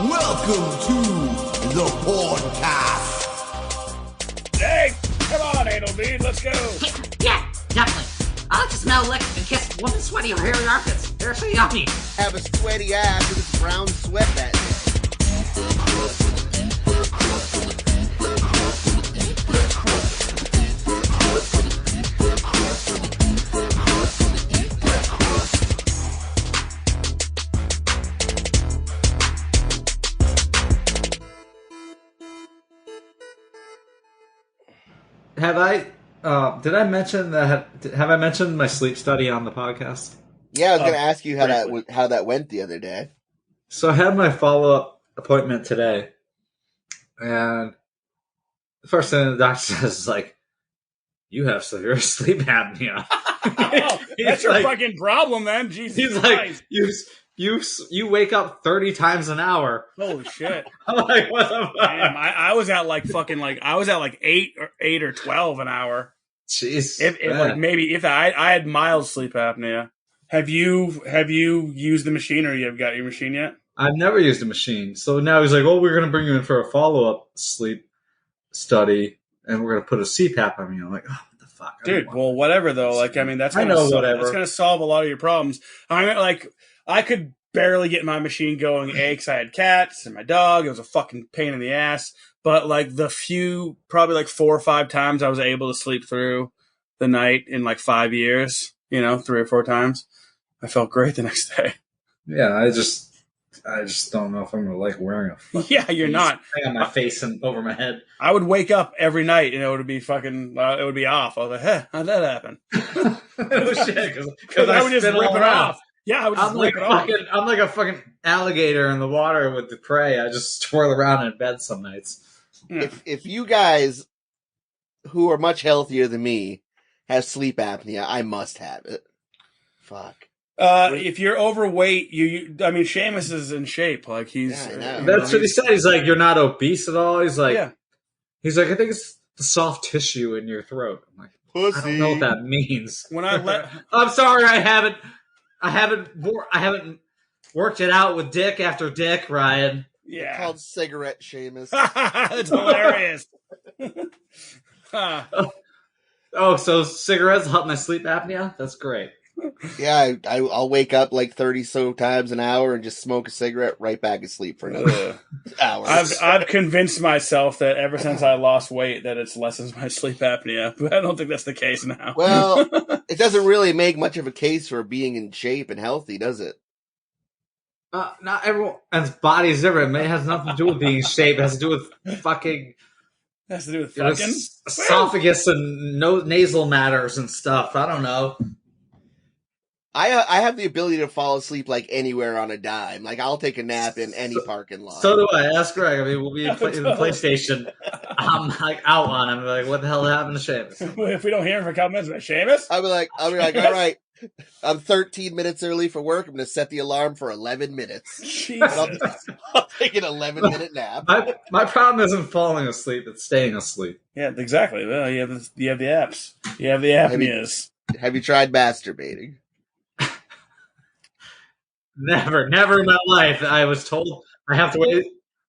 Welcome to the podcast. Hey, come on, anal bead, let's go. Yeah, definitely. I like to smell lick and kiss women's sweaty or hairy armpits. They're so yummy. Have a sweaty ass with its brown sweat that day. Did I mention that? Have I mentioned my sleep study on the podcast? Yeah, I was going to ask you how that went the other day. So I had my follow-up appointment today, and the first thing the doctor says is like, "You have severe sleep apnea." Oh, that's your fucking problem, then. Jesus He's Christ. like, you wake up 30 times an hour. Holy shit. I'm like, what the fuck? Damn, I was at like fucking like I was at like 8 or 12 an hour. Jeez, If like maybe if I had mild sleep apnea. Have you used the machine, or you have got your machine yet? I've never used a machine. So now he's like, "Oh, we're going to bring you in for a follow-up sleep study, and we're going to put a CPAP on you." I'm like, "Oh, what the fuck, Dude, well, whatever though. Like, I mean, that's I know whatever. That's gonna solve a lot of your problems. I mean, like, I could barely get my machine going, because I had cats and my dog. It was a fucking pain in the ass. But like the few, probably like 4 or 5 times I was able to sleep through the night in like 5 years, 3 or 4 times, I felt great the next day. Yeah, I just don't know if I'm gonna like wearing a fucking Yeah, you're not. thing on my face and over my head. I would wake up every night and it would be fucking, it would be off. I was like, hey, how'd that happen? Oh shit! Because I would just spin rip all it around. off. Yeah, I would just I'm like rip it off. I'm like a fucking alligator in the water with the prey. I just twirl around in bed some nights. Yeah. If you guys, who are much healthier than me, have sleep apnea, I must have it. Fuck. If you're overweight, I mean, Seamus is in shape. Like he's. Yeah, I know. That's what he said. He's like, "You're not obese at all." He's like, Yeah. I think it's the soft tissue in your throat. I'm like, Pussy. I don't know what that means. When I let, I'm sorry, I haven't worked it out with dick after dick, Ryan. yeah, Called cigarette Seamus. that's hilarious. Oh, so cigarettes help my sleep apnea? That's great. Yeah, I'll wake up like 30 so times an hour and just smoke a cigarette, right back asleep for another hour. I've convinced myself that ever since I lost weight that it's lessens my sleep apnea, but I don't think that's the case now. Well, it doesn't really make much of a case for being in shape and healthy, does it? Not everyone's body is different. It has nothing to do with being in shape. It has to do with fucking has to do with you know, fucking esophagus and nasal matters and stuff. I don't know. I have the ability to fall asleep like anywhere on a dime. Like I'll take a nap in any parking lot. So do I. Ask Greg. I mean, we'll be in the PlayStation. I'm like out on him. Like, what the hell happened to Seamus? If we don't hear him for a couple minutes, Seamus? I'll be like, all right, I'm 13 minutes early for work. I'm going to set the alarm for 11 minutes. Jesus. I'll take an 11-minute nap. My problem isn't falling asleep; it's staying asleep. Yeah, exactly. Well, you have the apps. You have the apneas. Have you tried masturbating? Never in my life. I was told I have to wait.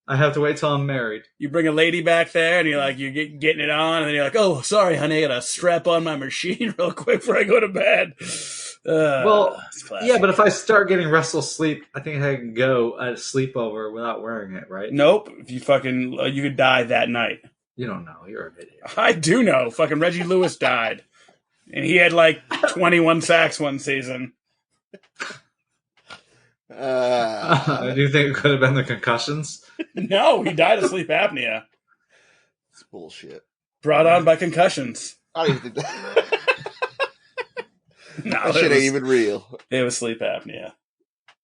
I have to wait till I'm married. You bring a lady back there, and you're getting it on, and then you're like, "Oh, sorry, honey, I gotta strap on my machine real quick before I go to bed." Yeah, but if I start getting restless sleep, I think I can go at a sleepover without wearing it, right? Nope. If you fucking, you could die that night. You don't know. You're an idiot. I do know. Fucking Reggie Lewis died, and he had like 21 sacks one season. Do you think it could have been the concussions? No, he died of sleep apnea. It's bullshit. Brought on by concussions. I don't even think that. No, That shit ain't even real. It was sleep apnea.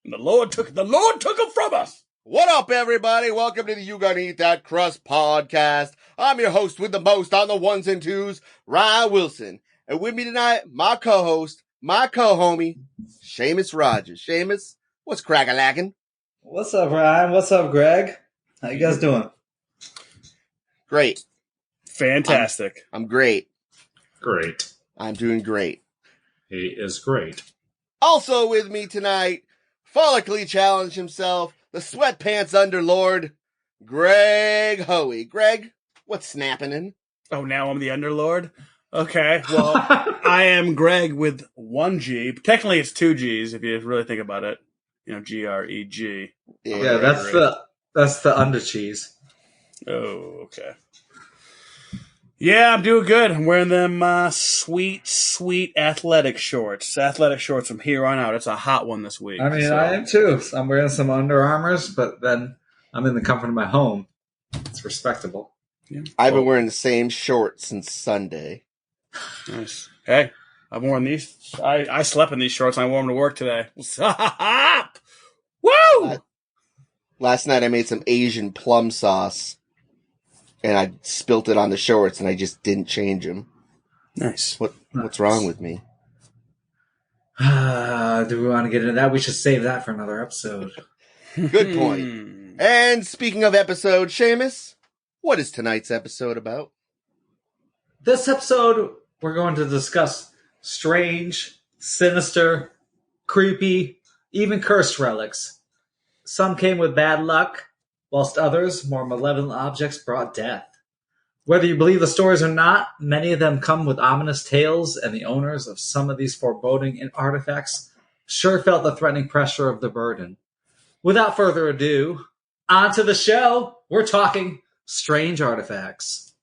And the Lord took him from us. What up, everybody? Welcome to the You Gonna Eat That Crust podcast. I'm your host with the most on the ones and twos, Ryan Wilson. And with me tonight, my co-host, my co-homie, Seamus Rogers. Seamus, what's crack-a-lackin'? What's up, Ryan? What's up, Greg? How you guys doing? Great. Fantastic. I'm great. Great. I'm doing great. He is great. Also with me tonight, follically challenged himself, the sweatpants underlord, Greg Hoey. Greg, what's snapping in? Oh, now I'm the Underlord? Okay, well, I am Greg with one G. Technically, it's two Gs if you really think about it. You know, Greg. Yeah, that's the under cheese. Oh, okay. Yeah, I'm doing good. I'm wearing them sweet athletic shorts. Athletic shorts from here on out. It's a hot one this week. I mean, so. I am too. So I'm wearing some Under Armours, but then I'm in the comfort of my home. It's respectable. Yeah. I've been wearing the same shorts since Sunday. Nice. Hey, I've worn these. I slept in these shorts and I wore them to work today. Woo! Last night I made some Asian plum sauce, and I spilt it on the shorts, and I just didn't change them. Nice. What's wrong with me? Do we want to get into that? We should save that for another episode. Good point. And speaking of episode, Seamus, what is tonight's episode about? This episode, we're going to discuss strange, sinister, creepy, even cursed relics. Some came with bad luck, whilst others, more malevolent objects, brought death. Whether you believe the stories or not, many of them come with ominous tales, and the owners of some of these foreboding artifacts sure felt the threatening pressure of the burden. Without further ado, on to the show. We're talking strange artifacts.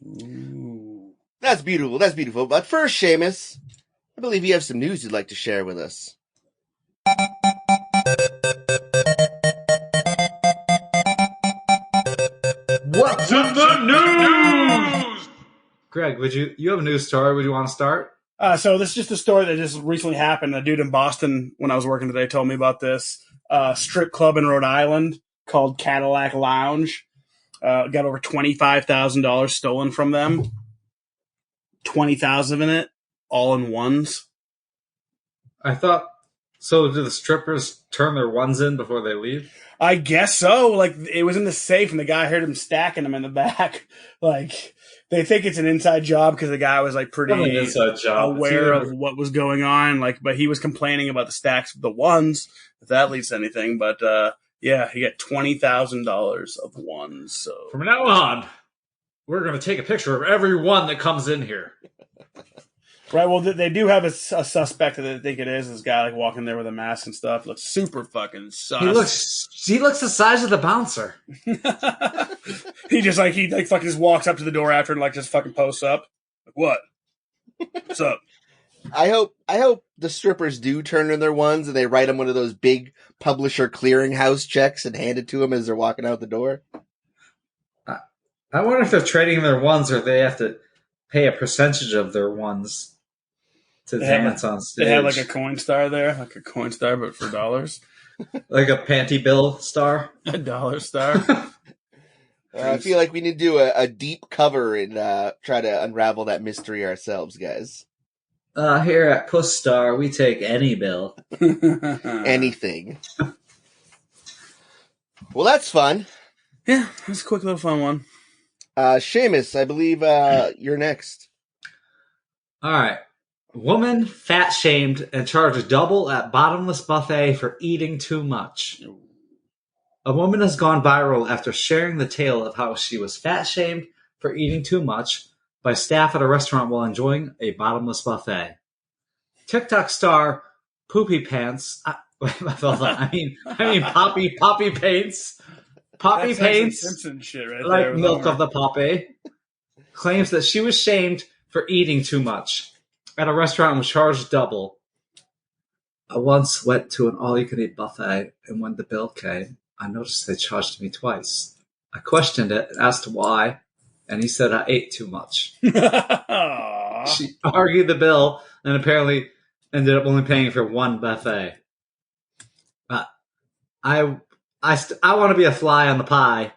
Ooh. That's beautiful. That's beautiful. But first, Seamus, I believe you have some news you'd like to share with us. What's in the news? Greg, you have a news story? Would you want to start? So this is just a story that just recently happened. A dude in Boston, when I was working today, told me about this strip club in Rhode Island called Cadillac Lounge. Got over $25,000 stolen from them. 20,000 in it, all in ones. I thought. So do the strippers turn their ones in before they leave? I guess so. Like, it was in the safe, and the guy heard him stacking them in the back. Like, they think it's an inside job because the guy was like pretty aware of what was going on. Like, but he was complaining about the stacks of the ones. If that leads to anything, but yeah, he got $20,000 of ones. So from now on, we're going to take a picture of every one that comes in here. Right, well, they do have a suspect that they think it is. This guy, like, walking there with a mask and stuff. Looks super fucking sus. He looks the size of the bouncer. he fucking just walks up to the door after and, like, just fucking posts up. Like, what? What's up? I hope the strippers do turn in their ones and they write them one of those big publisher clearinghouse checks and hand it to them as they're walking out the door. I wonder if they're trading their ones or they have to pay a percentage of their ones to dance on stage. They have like a coin star there, like a coin star, but for dollars. Like a panty bill star? A dollar star. I feel like we need to do a deep cover and try to unravel that mystery ourselves, guys. Here at Puss Star, we take any bill. Anything. Well, that's fun. Yeah, that's a quick little fun one. Seamus, I believe you're next. All right. Woman fat-shamed and charged double at bottomless buffet for eating too much. A woman has gone viral after sharing the tale of how she was fat-shamed for eating too much by staff at a restaurant while enjoying a bottomless buffet. TikTok star Poopy Pants. I mean Poppy Paints. Poppy That's Paints, Simpson shit right like there, milk Homer. of the poppy, claims that she was shamed for eating too much at a restaurant and was charged double. I once went to an all-you-can-eat buffet, and when the bill came, I noticed they charged me twice. I questioned it and asked why, and he said I ate too much. She argued the bill and apparently ended up only paying for one buffet. I want to be a fly on the pie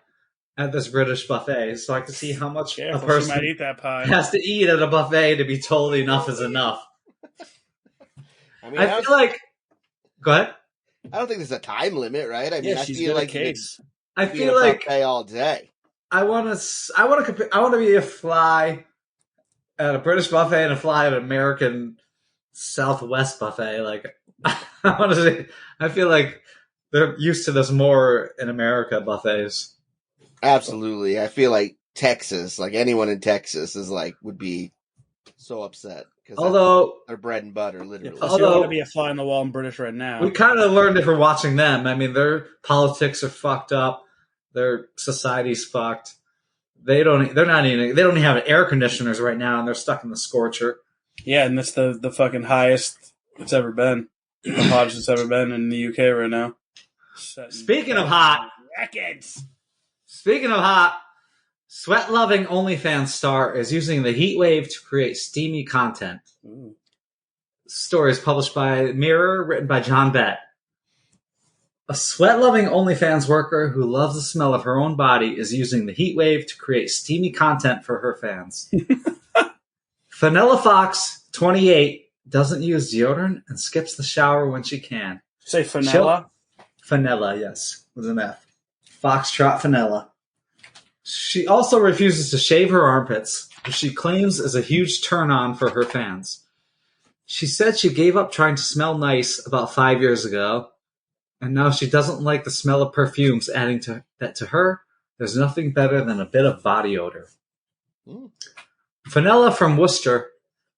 at this British buffet so I can see how much a person might eat that pie. has to eat at a buffet to be told enough is enough. I feel like... Go ahead. I don't think there's a time limit, right? I mean, I feel like case. I feel like buffet all day. I want to be a fly at a British buffet and a fly at an American Southwest buffet. Like, I feel like They're used to this more in America, buffets. Absolutely. I feel like Texas, like anyone in Texas is like, would be so upset. Because Although, their bread and butter, literally. Plus, you don't want to be a fly on the wall in British right now. we kind of learned it from watching them. I mean, their politics are fucked up. Their society's fucked. They don't even have air conditioners right now, and they're stuck in the scorcher. Yeah, and that's the fucking highest it's ever been. The hottest it's ever been in the UK right now. Speaking of hot, sweat-loving OnlyFans star is using the heat wave to create steamy content. Ooh. Story is published by Mirror, written by John Bett. A sweat-loving OnlyFans worker who loves the smell of her own body is using the heat wave to create steamy content for her fans. Fenella Fox, 28, doesn't use deodorant and skips the shower when she can. Say Fenella? Fenella, yes, with an F. Foxtrot Fenella. She also refuses to shave her armpits, which she claims is a huge turn-on for her fans. She said she gave up trying to smell nice about 5 years ago, and now she doesn't like the smell of perfumes, adding that to her, there's nothing better than a bit of body odor. Fenella from Worcester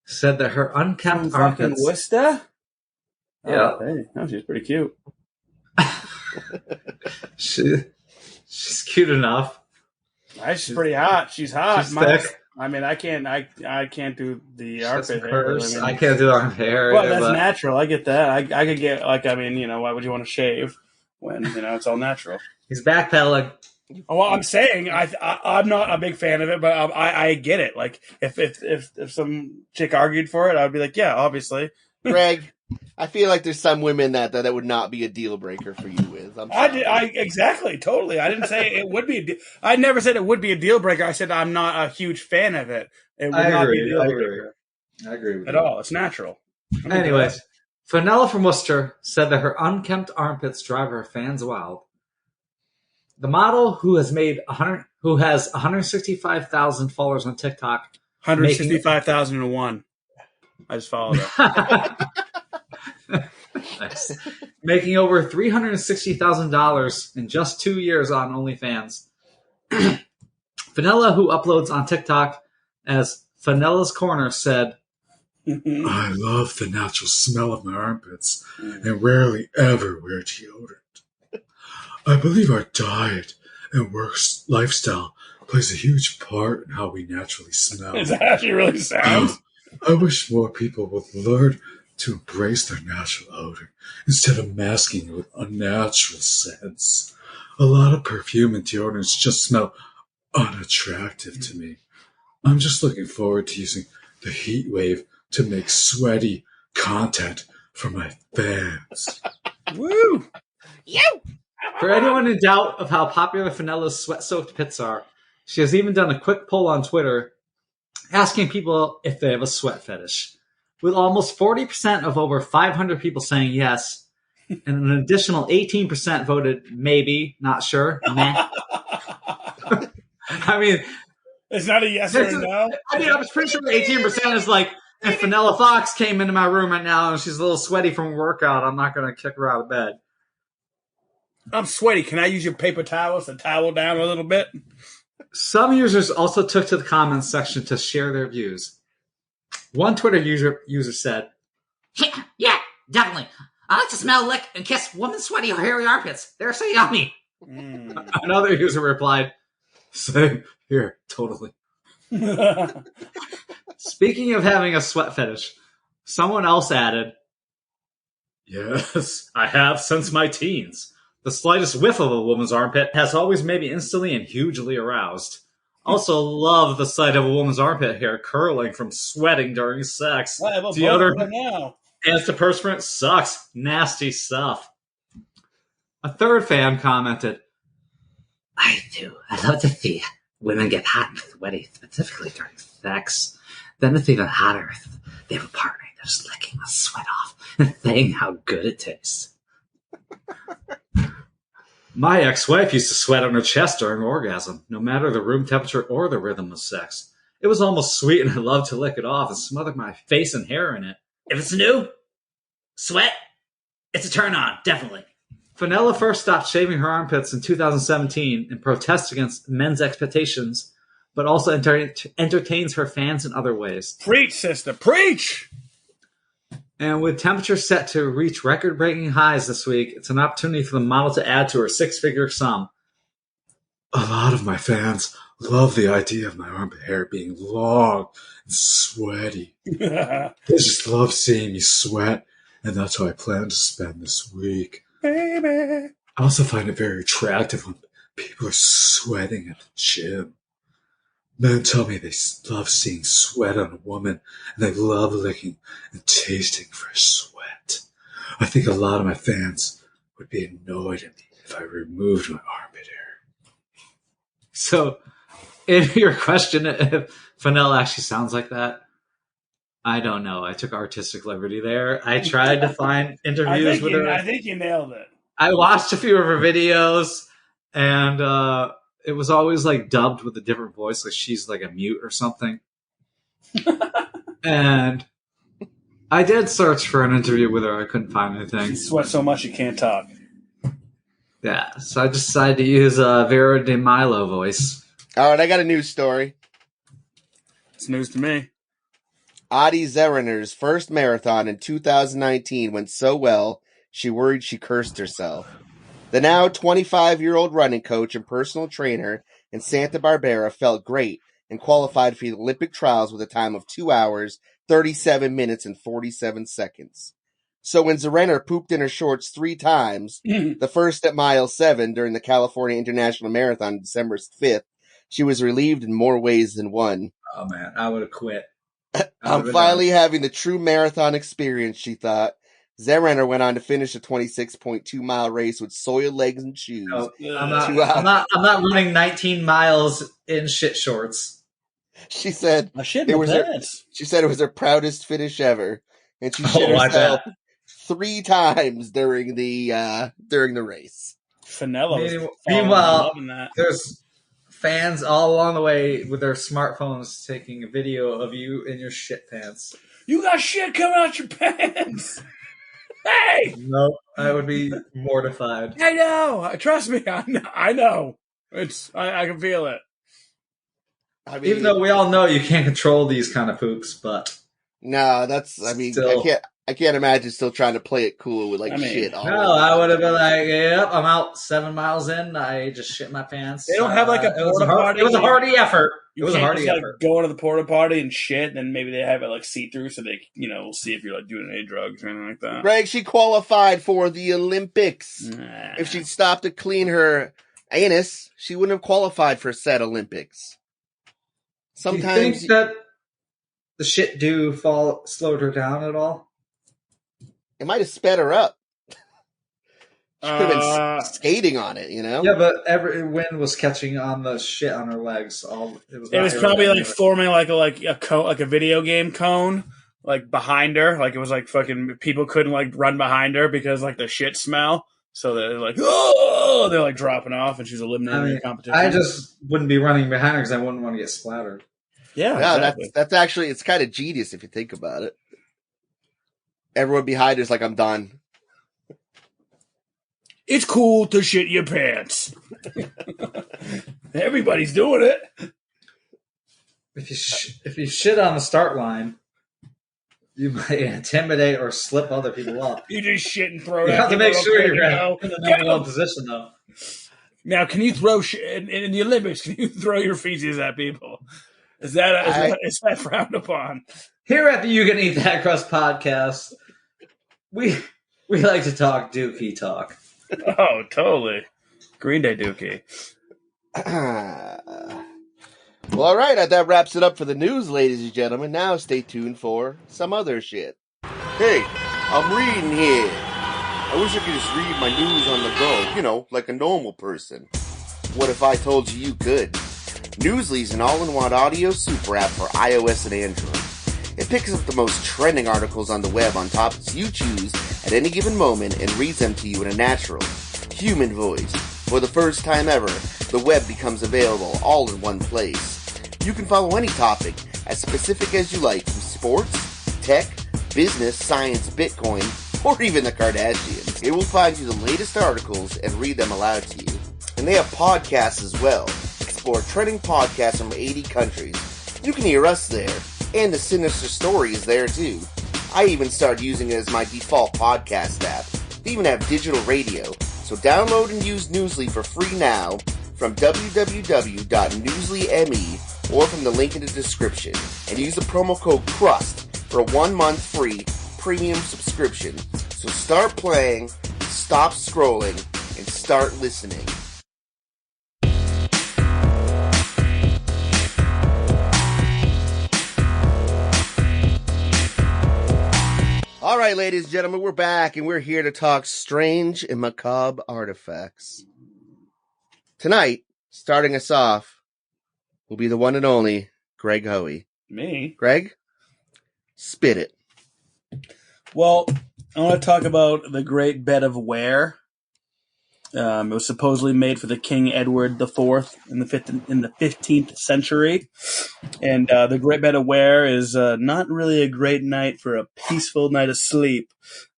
said that her unkempt armpits... Worcester? Yeah. Oh, hey. Oh, she's pretty cute. She's cute enough. She's pretty hot. She's hot. She's thick. I mean, I can't do the armpit hair. I can't do the armpit hair. Well, that's natural. I get that. I could get, like, I mean, why would you want to shave when, it's all natural? He's backpedaling. Well, I'm saying I'm not a big fan of it, but I get it. Like, if some chick argued for it, I'd be like, yeah, obviously. Greg, I feel like there's some women that would not be a deal breaker for you with. Exactly, totally. I didn't say it would be. I never said it would be a deal breaker. I said I'm not a huge fan of it. It would not be a deal breaker. I agree with at you. all. It's natural. Anyways, Fenella from Worcester said that her unkempt armpits drive her fans wild. The model, who has 165,000 followers on TikTok, 165,001. I just followed it. Nice. Making over $360,000 in just 2 years on OnlyFans. Fenella, who uploads on TikTok as Fenella's Corner, said, I love the natural smell of my armpits and rarely ever wear deodorant. I believe our diet and work lifestyle plays a huge part in how we naturally smell. Is that actually really sounds? I wish more people would learn to embrace their natural odor instead of masking it with unnatural scents. A lot of perfume and deodorants just smell unattractive to me. I'm just looking forward to using the heat wave to make sweaty content for my fans. Woo! for anyone in doubt of how popular Fenella's sweat-soaked pits are, she has even done a quick poll on Twitter asking people if they have a sweat fetish, with almost 40% of over 500 people saying yes, and an additional 18% voted maybe, not sure, meh. I mean, it's not a yes or a no. I mean, I'm pretty sure 18% is like, if Fenella Fox came into my room right now and she's a little sweaty from a workout, I'm not going to kick her out of bed. I'm sweaty. Can I use your paper towels to towel down a little bit? Some users also took to the comments section to share their views. One Twitter user said, Yeah, definitely. I like to smell, lick, and kiss women's sweaty or hairy armpits. They're so yummy. Another user replied, same here, totally. Speaking of having a sweat fetish, someone else added, yes, I have since my teens. The slightest whiff of a woman's armpit has always made me instantly and hugely aroused. Also love the sight of a woman's armpit hair curling from sweating during sex. Deodorant now. Antiperspirant sucks. Nasty stuff. A third fan commented, I do. I love to see women get hot and sweaty, specifically during sex. Then it's even hotter if they have a partner that's licking the sweat off and saying how good it tastes. my ex-wife used to sweat on her chest during orgasm, no matter the room temperature or the rhythm of sex. It was almost sweet, and I loved to lick it off and smother my face and hair in it. If it's new, sweat, it's a turn on, definitely. Fenella first stopped shaving her armpits in 2017 in protest against men's expectations, but also entertains her fans in other ways. Preach, sister, preach! And with temperatures set to reach record-breaking highs this week, it's an opportunity for the model to add to her six-figure sum. A lot of my fans love the idea of my armpit hair being long and sweaty. They just love seeing me sweat, and that's how I plan to spend this week. Baby. I also find it very attractive when people are sweating at the gym. Men tell me they love seeing sweat on a woman, and they love licking and tasting fresh sweat. I think a lot of my fans would be annoyed at me if I removed my armpit hair. So, in your question, if Fennell actually sounds like that, I don't know. I took artistic liberty there. I tried to find interviews with her. I think you nailed it. I watched a few of her videos, and it was always like dubbed with a different voice, like she's like a mute or something. And I did search for an interview with her. I couldn't find anything. She sweats so much you can't talk. Yeah, so I just decided to use a Vera de Milo voice. All right, I got a news story. It's news to me. Adi Zeriner's first marathon in 2019 went so well, she worried she cursed herself. The now 25-year-old running coach and personal trainer in Santa Barbara felt great and qualified for the Olympic trials with a time of 2 hours, 37 minutes, and 47 seconds. So when Zerener pooped in her shorts 3 times, the first at mile 7 during the California International Marathon December 5th, she was relieved in more ways than one. Oh, man, I would have quit. I'm finally having the true marathon experience, she thought. Zerener went on to finish a 26.2-mile race with soiled legs and shoes. No, I'm not running 19 miles in shit shorts. She said Shit, it was her proudest finish ever, and she shit herself 3 times during the race. Fenella. Meanwhile, there's fans all along the way with their smartphones taking a video of you in your shit pants. You got shit coming out your pants. Hey! Nope, I would be mortified. I know. Trust me. I know. I can feel it. I mean, even though we all know you can't control these kind of poops, but no, I can't imagine still trying to play it cool with shit. I would have been like, yep, I'm out 7 miles in. I just shit my pants. They don't have like a porta potty. It was a hearty effort. You can't just go into the porta potty and shit, and then maybe they have it like see through, so they will see if you're like doing any drugs or anything like that. Greg, she qualified for the Olympics. Nah. If she'd stopped to clean her anus, she wouldn't have qualified for said Olympics. Sometimes do you think that the shit slowed her down at all? It might have sped her up. She could have been skating on it, Yeah, but every wind was catching on the shit on her legs. It was probably like forming like a video game cone, like behind her. Like it was like fucking people couldn't like run behind her because like the shit smell. So they're like, oh, they're like dropping off, and she's eliminating the competition. I just wouldn't be running behind her because I wouldn't want to get splattered. Yeah, exactly. That's actually, it's kind of genius if you think about it. Everyone behind her is like, I'm done. It's cool to shit your pants. Everybody's doing it. If you shit on the start line, you might intimidate or slip other people up. You just shit and throw it. You have to make sure you're in the number one position, though. Now, can you throw shit in the Olympics? Can you throw your feces at people? Is that frowned upon? Here at the You Can Eat That Crust podcast, we like to talk Dookie talk. Oh, totally. Green Day Dookie. Well, all right. That wraps it up for the news, ladies and gentlemen. Now stay tuned for some other shit. Hey, I'm reading here. I wish I could just read my news on the go, like a normal person. What if I told you you could? Newsly is an all-in-one audio super app for iOS and Android. It picks up the most trending articles on the web on topics you choose at any given moment and reads them to you in a natural, human voice. For the first time ever, the web becomes available all in one place. You can follow any topic, as specific as you like, from sports, tech, business, science, Bitcoin, or even the Kardashians. It will find you the latest articles and read them aloud to you. And they have podcasts as well. Explore trending podcasts from 80 countries. You can hear us there, and the Sinister Story is there too. I even started using it as my default podcast app. They even have digital radio, so download and use Newsly for free now from www.newsly.me or from the link in the description, and use the promo code CRUST for a 1 month free premium subscription. So start playing, stop scrolling, and start listening. All right, ladies and gentlemen, we're back, and we're here to talk strange and macabre artifacts. Tonight, starting us off, will be the one and only Greg Hoey. Me? Greg, spit it. Well, I want to talk about the Great Bed of Ware. It was supposedly made for the King Edward IV in the 15th century. And the Great Bed of Ware is not really a great night for a peaceful night of sleep.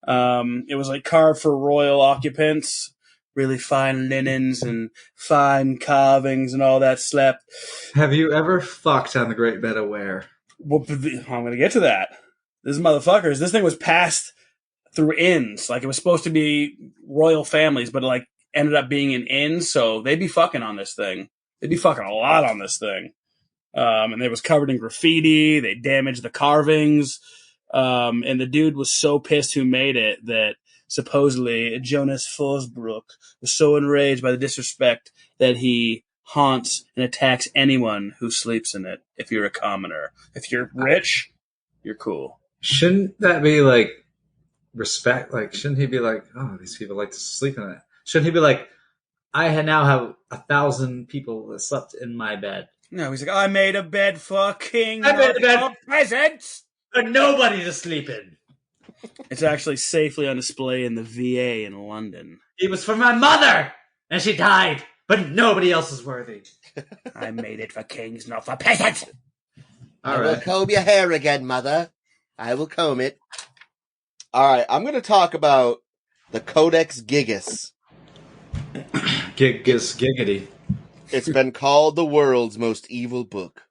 It was like carved for royal occupants, really fine linens and fine carvings and all that slept. Have you ever fucked on the Great Bed of Ware? Well, I'm going to get to that. This thing was passed through inns. Like, it was supposed to be royal families, but it, like, ended up being an inn, so they'd be fucking on this thing. They'd be fucking a lot on this thing. And it was covered in graffiti. They damaged the carvings. And the dude was so pissed who made it that supposedly Jonas Forsbrook was so enraged by the disrespect that he haunts and attacks anyone who sleeps in it. If you're a commoner, if you're rich, you're cool. Shouldn't that be like respect? Like, shouldn't he be like, oh, these people like to sleep in it? Shouldn't he be like, I now have 1,000 people that slept in my bed? No, he's like, I made a bed for King. I made a bed for peasants. for nobody to sleep in. It's actually safely on display in the VA in London. It was for my mother, and she died, but nobody else is worthy. I made it for kings, not for peasants. I will comb your hair again, mother. I will comb it. All right, I'm going to talk about the Codex Gigas. Giggity. It's been called the world's most evil book.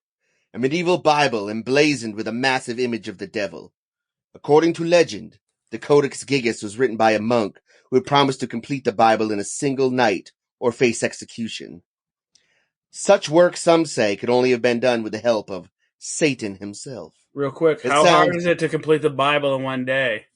A medieval Bible emblazoned with a massive image of the devil. According to legend, the Codex Gigas was written by a monk who had promised to complete the Bible in a single night or face execution. Such work, some say, could only have been done with the help of Satan himself. Real quick, how hard is it to complete the Bible in one day?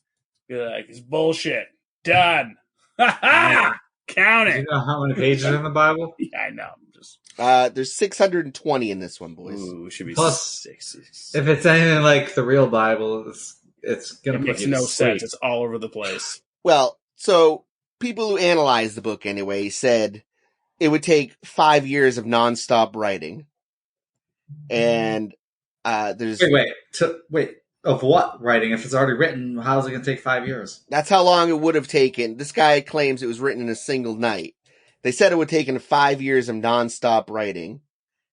You're like, it's bullshit. Done. Ha ha! Count Do you it. know how many pages are in the Bible? Yeah, I know. Just There's 620 in this one, boys. ooh, should be Plus, 6. If it's anything like the real Bible, it's gonna It put makes you no to sleep. sense. It's all over the place. Well, so people who analyzed the book anyway said it would take 5 years of nonstop writing. And there's Wait. Of what writing? If it's already written, how's it gonna take 5 years? that's how long it would have taken. This guy claims it was written in a single night. They said it would have taken 5 years of nonstop writing,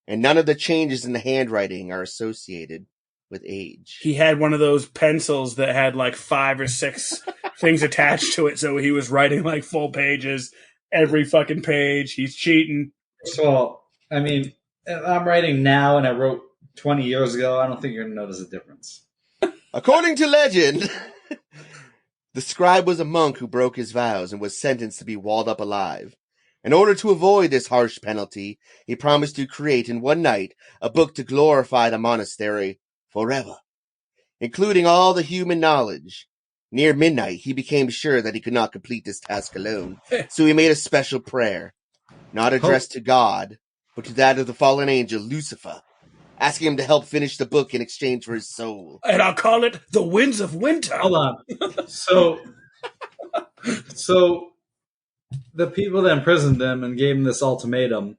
and none of the changes in the handwriting are associated with age. He had one of those pencils that had like 5 or 6 things attached to it, so he was writing like full pages every fucking page. He's cheating. First of all, I mean, if I'm writing now and I wrote 20 years ago, I don't think you're gonna notice a difference. According to legend, the scribe was a monk who broke his vows and was sentenced to be walled up alive. In order to avoid this harsh penalty, he promised to create in one night a book to glorify the monastery forever, including all the human knowledge. Near midnight, he became sure that he could not complete this task alone, so he made a special prayer, not addressed to God, but to that of the fallen angel Lucifer, asking him to help finish the book in exchange for his soul. And I'll call it The Winds of Winter. Hold on. So the people that imprisoned him and gave him this ultimatum,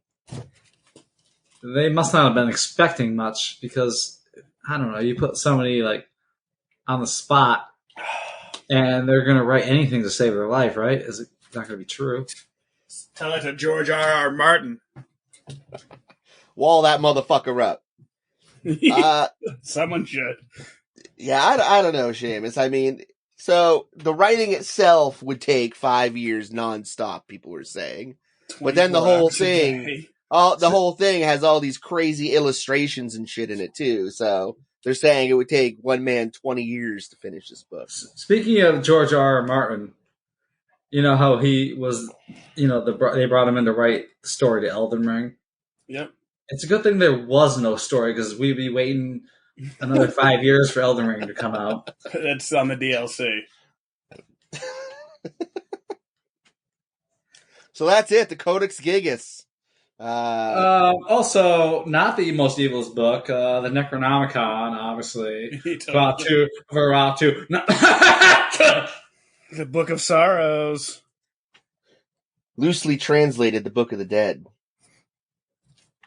they must not have been expecting much because, I don't know, you put somebody like on the spot and they're going to write anything to save their life, right? Is it not going to be true? Tell it to George R.R. Martin. Wall that motherfucker up. Someone should. Yeah, I don't know, Seamus. I mean, So the writing itself would take 5 years nonstop, people were saying. But then the 24 whole hours a thing, day. the whole thing has all these crazy illustrations and shit in it too. So they're saying it would take one man 20 years to finish this book. Speaking of George R. R. Martin, you know how he was, they brought him in to write the story to Elden Ring. Yep. It's a good thing there was no story because we'd be waiting another 5 years for Elden Ring to come out. That's on the DLC. So that's it. The Codex Gigas. Also, not the most evilest book, the Necronomicon, obviously. Vaatu. No. The Book of Sorrows. Loosely translated, the Book of the Dead.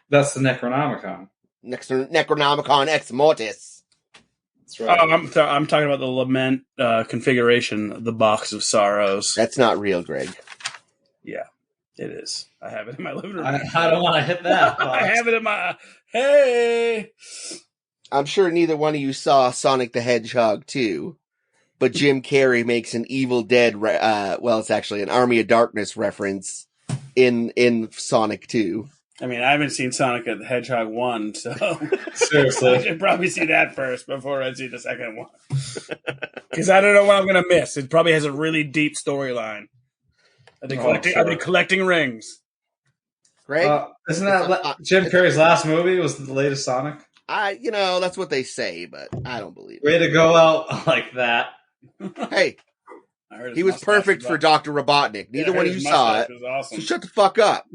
That's the Necronomicon. Necronomicon Ex Mortis. That's right. I'm talking about the Lament configuration, the Box of Sorrows. That's not real, Greg. Yeah, it is. I have it in my living room. I don't want to hit that. I have it in my... Hey! I'm sure neither one of you saw Sonic the Hedgehog 2, but Jim Carrey makes an Evil Dead, it's actually an Army of Darkness reference in Sonic 2. I mean, I haven't seen Sonic the Hedgehog 1, so... Seriously. I should probably see that first before I see the second one. Because I don't know what I'm going to miss. It probably has a really deep storyline. Are they collecting rings? Greg? Isn't that Jim Carrey's last movie was the latest Sonic? That's what they say, but I don't believe it. Way to go out like that. Hey, he was perfect for Dr. Robotnik. Neither one of you saw it. Awesome. So shut the fuck up.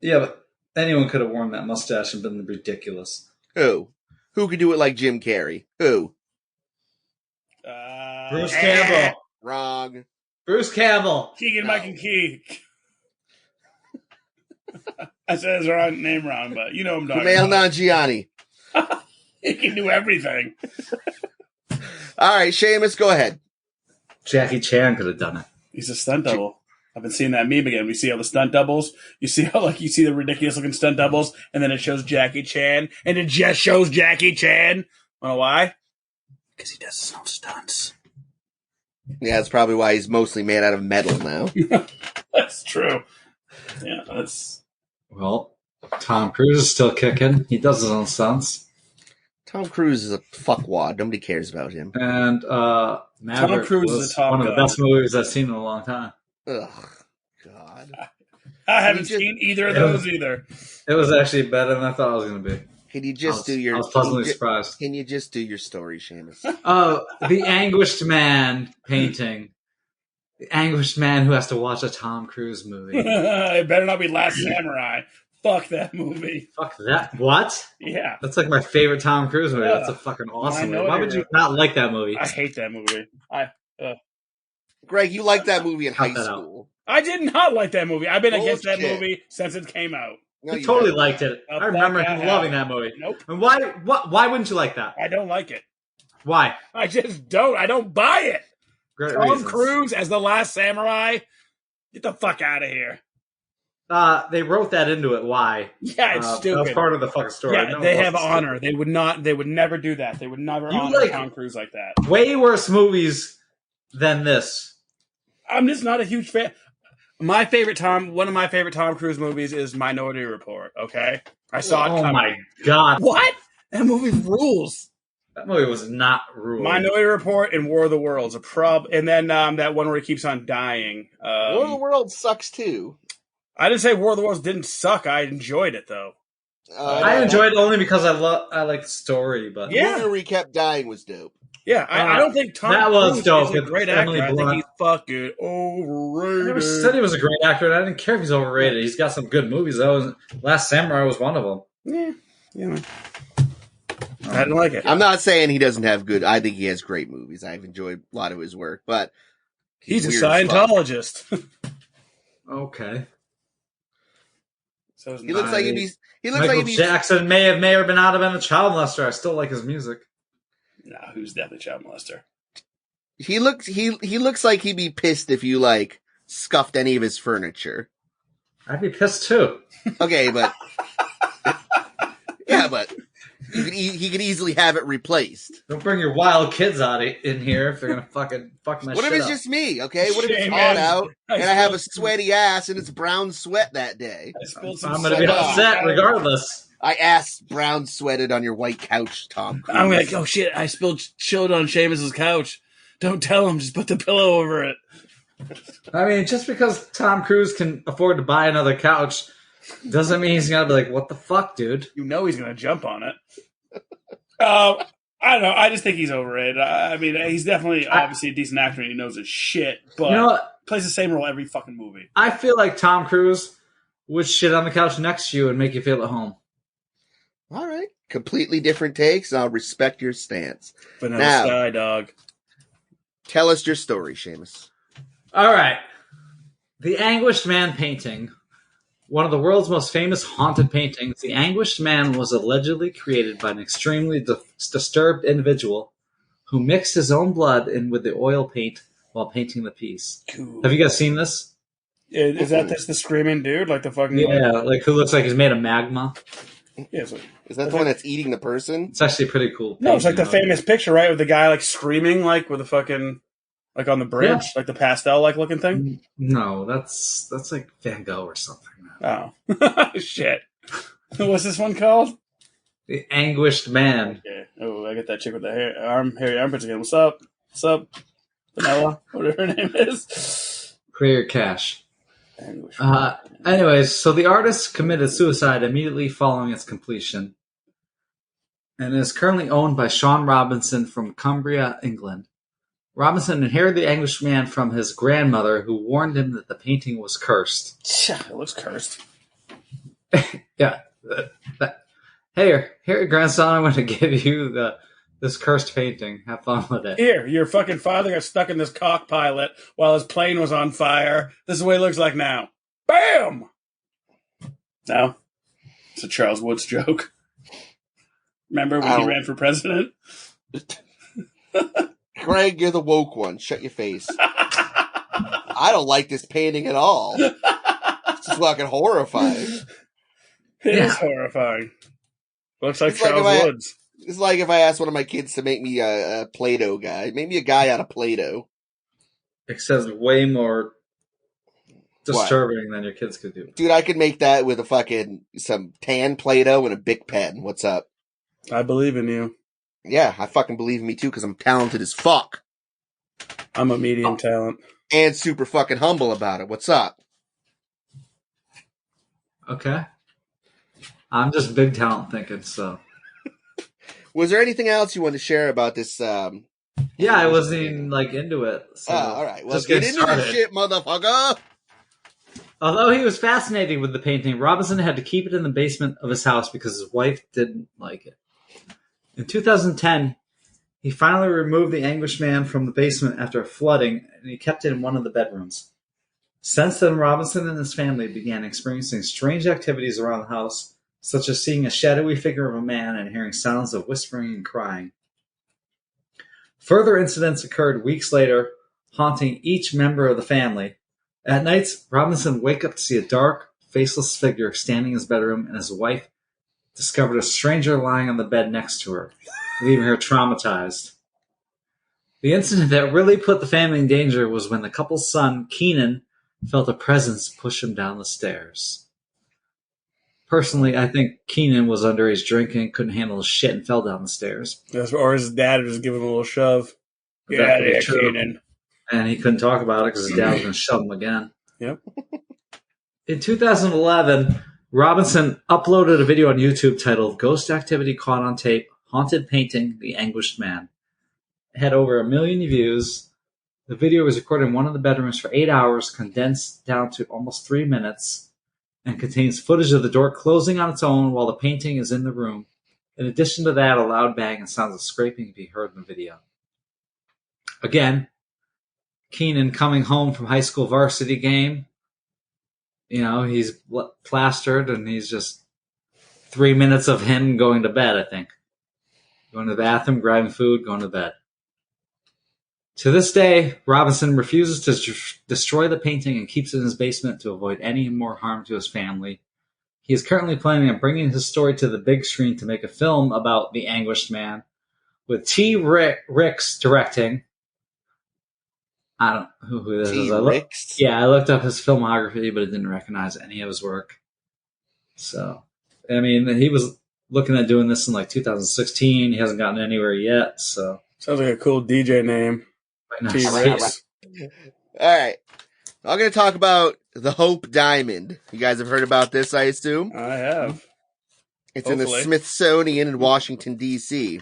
Yeah, but anyone could have worn that mustache and been ridiculous. Who? Who could do it like Jim Carrey? Who? Bruce Campbell. Wrong. Bruce Campbell. Keegan Mike and Key. I said his name wrong, but you know what I'm talking Kumail about. Nanjiani. He can do everything. All right, Seamus, go ahead. Jackie Chan could have done it. He's a stunt double. I've been seeing that meme again. We see all the stunt doubles. You see how you see the ridiculous looking stunt doubles, and then it shows Jackie Chan, and it just shows Jackie Chan. Wanna know why? Because he does his own stunts. Yeah, that's probably why he's mostly made out of metal now. That's true. Yeah, that's... Well, Tom Cruise is still kicking. He does his own stunts. Tom Cruise is a fuckwad. Nobody cares about him. And Maverick Cruise was is a top one of gun. the best movies I've seen in a long time. Ugh, God. I haven't seen either of those either. It was actually better than I thought it was going to be. Can you just do your... I was pleasantly surprised. Can you just do your story, Seamus? Oh, the anguished man painting. The anguished man who has to watch a Tom Cruise movie. It better not be Last Samurai. Fuck that movie. Fuck that. What? Yeah. That's like my favorite Tom Cruise movie. Yeah. That's a fucking awesome movie. Minority Why would you not like that movie? I hate that movie. Greg, you liked that movie in Cut high that school. I did not like that movie. I've been against that Bullshit. movie since it came out. No, I you totally haven't. liked it. Oh, I remember fuck, I him loving haven't. that movie. Nope. And why wouldn't you like that? I don't like it. Why? I just don't. I don't buy it. Great Tom reasons. Cruise as the Last Samurai? Get the fuck out of here. They wrote that into it. Why? Yeah, it's stupid. That's part of the fucking story. Yeah, No, they it have wasn't honor. They would not. They would never do that. They would never You honor like- Tom Cruise like that. stupid. Way worse movies than this. I'm just not a huge fan. One of my favorite Tom Cruise movies is Minority Report. Okay, I saw it. Oh coming. my god, What? That movie rules. that movie was not ruled. Minority Report and War of the Worlds and then that one where he keeps on dying. War of the World sucks too. I didn't say War of the Worlds didn't suck. I enjoyed it though. I enjoyed it only because I like the story, but Yeah. The movie where he kept dying was dope. Yeah, I don't think Tom that was Cruise dope. is a great Emily actor. I think Blunt. he's fucking I never said overrated. he was a great actor, and I didn't care if he's overrated. He's got some good movies. Last Samurai was one of them. Yeah. I didn't like it. I'm not saying he doesn't have good. I think he has great movies. I've enjoyed a lot of his work, but He's a weird as fuck. Scientologist. Okay. So is He looks like he'd be. He looks Michael like he'd be. Jackson may or not have been a child molester. I still like his music. Nah, who's definitely child molester? He looks like he'd be pissed if you scuffed any of his furniture. I'd be pissed too. Okay, but yeah, but He could easily have it replaced. Don't bring your wild kids in here if they're gonna fucking fuck my What shit if it's up. just me? Okay, what if it's Shame, hot man. out and I have a sweaty ass and it's brown sweat that day? I spilled some I'm gonna be soda on upset the couch. regardless. I ass brown sweated on your white couch, Tom Cruise. I'm like, oh shit, I spilled soda on Seamus's couch. Don't tell him, just put the pillow over it. I mean, just because Tom Cruise can afford to buy another couch doesn't mean he's gonna be like, "What the fuck, dude?" You know he's gonna jump on it. I don't know. I just think he's overrated. I mean, he's definitely obviously a decent actor and he knows his shit, but You know what? plays the same role every fucking movie. I feel like Tom Cruise would shit on the couch next to you and make you feel at home. All right, completely different takes. I'll respect your stance. Vanilla Now- Sky, dog. Tell us your story, Seamus. All right. The Anguished Man painting, one of the world's most famous haunted paintings. The Anguished Man was allegedly created by an extremely disturbed individual who mixed his own blood in with the oil paint while painting the piece. Cool. Have you guys seen this? Is that just the screaming dude? Like the fucking Yeah, like who looks like he's made of magma. Yeah, it's Is that the one that's eating the person? It's actually a pretty cool. no, it's like the painting, famous picture, right, with the guy like screaming, like with the fucking, like on the bridge, Yeah. like the pastel like looking thing. No, that's like Van Gogh or something. Oh shit! What's this one called? The Anguished Man. Okay. Oh, I get that chick with the hairy armpits again. What's up? What's up? Vanilla, whatever her name is. Prayer Cash. Anguish. Anyways, so the artist committed suicide immediately following its completion and is currently owned by Sean Robinson from Cumbria, England. Robinson inherited the Anguished Man from his grandmother, who warned him that the painting was cursed. It looks cursed. Yeah. Here, grandson, I'm going to give you this cursed painting. Have fun with it. Here, your fucking father got stuck in this cock pilot while his plane was on fire. This is what he looks like now. Bam! No? It's a Charles Woods joke. Remember when he ran for president? Greg, you're the woke one. Shut your face. I don't like this painting at all. It's just fucking horrifying. It Yeah. is horrifying. Looks like It's like Charles if I- Woods. It's like if I asked one of my kids to make me a Play-Doh guy. Make me a guy out of Play-Doh. It says way more disturbing than your kids could do. Dude, I could make that with a fucking some tan Play-Doh and a Bic pen. What's up? I believe in you. Yeah, I fucking believe in me too because I'm talented as fuck. I'm a medium talent. And super fucking humble about it. What's up? Okay. I'm just big talent thinking, so. Was there anything else you wanted to share about this? Yeah, I wasn't even like into it. So All right. Well, just get getting into this started. shit, motherfucker. Although he was fascinated with the painting, Robinson had to keep it in the basement of his house because his wife didn't like it. In 2010, he finally removed the Anguished Man from the basement after flooding, and he kept it in one of the bedrooms. Since then, Robinson and his family began experiencing strange activities around the house, such as seeing a shadowy figure of a man and hearing sounds of whispering and crying. Further incidents occurred weeks later, haunting each member of the family. At nights, Robinson would wake up to see a dark, faceless figure standing in his bedroom, and his wife discovered a stranger lying on the bed next to her, leaving her traumatized. The incident that really put the family in danger was when the couple's son, Keenan, felt a presence push him down the stairs. Personally, I think Keenan was underage drinking, couldn't handle his shit, and fell down the stairs. Or his dad would just give him a little shove. Get That out of could be here, true. Keenan. And he couldn't talk about it because his dad was going to shove him again. Yep. In 2011, Robinson uploaded a video on YouTube titled Ghost Activity Caught on Tape, Haunted Painting, The Anguished Man. It had over 1 million views. The video was recorded in one of the bedrooms for 8 hours, condensed down to almost 3 minutes, and contains footage of the door closing on its own while the painting is in the room. In addition to that, a loud bang and sounds of scraping can be heard in the video. Again, Keenan coming home from high school varsity game. You know, he's plastered and he's just 3 minutes of him going to bed, I think. Going to the bathroom, grabbing food, going to bed. To this day, Robinson refuses to destroy the painting and keeps it in his basement to avoid any more harm to his family. He is currently planning on bringing his story to the big screen to make a film about the Anguished Man, with T. Ricks directing. I don't know who this is. I looked up his filmography, but I didn't recognize any of his work. So, I mean, he was looking at doing this in like 2016. He hasn't gotten anywhere yet. So, sounds like a cool DJ name. T-Rex. All right. I'm going to talk about the Hope Diamond. You guys have heard about this, I assume? I have. It's in the Smithsonian in Washington, D.C.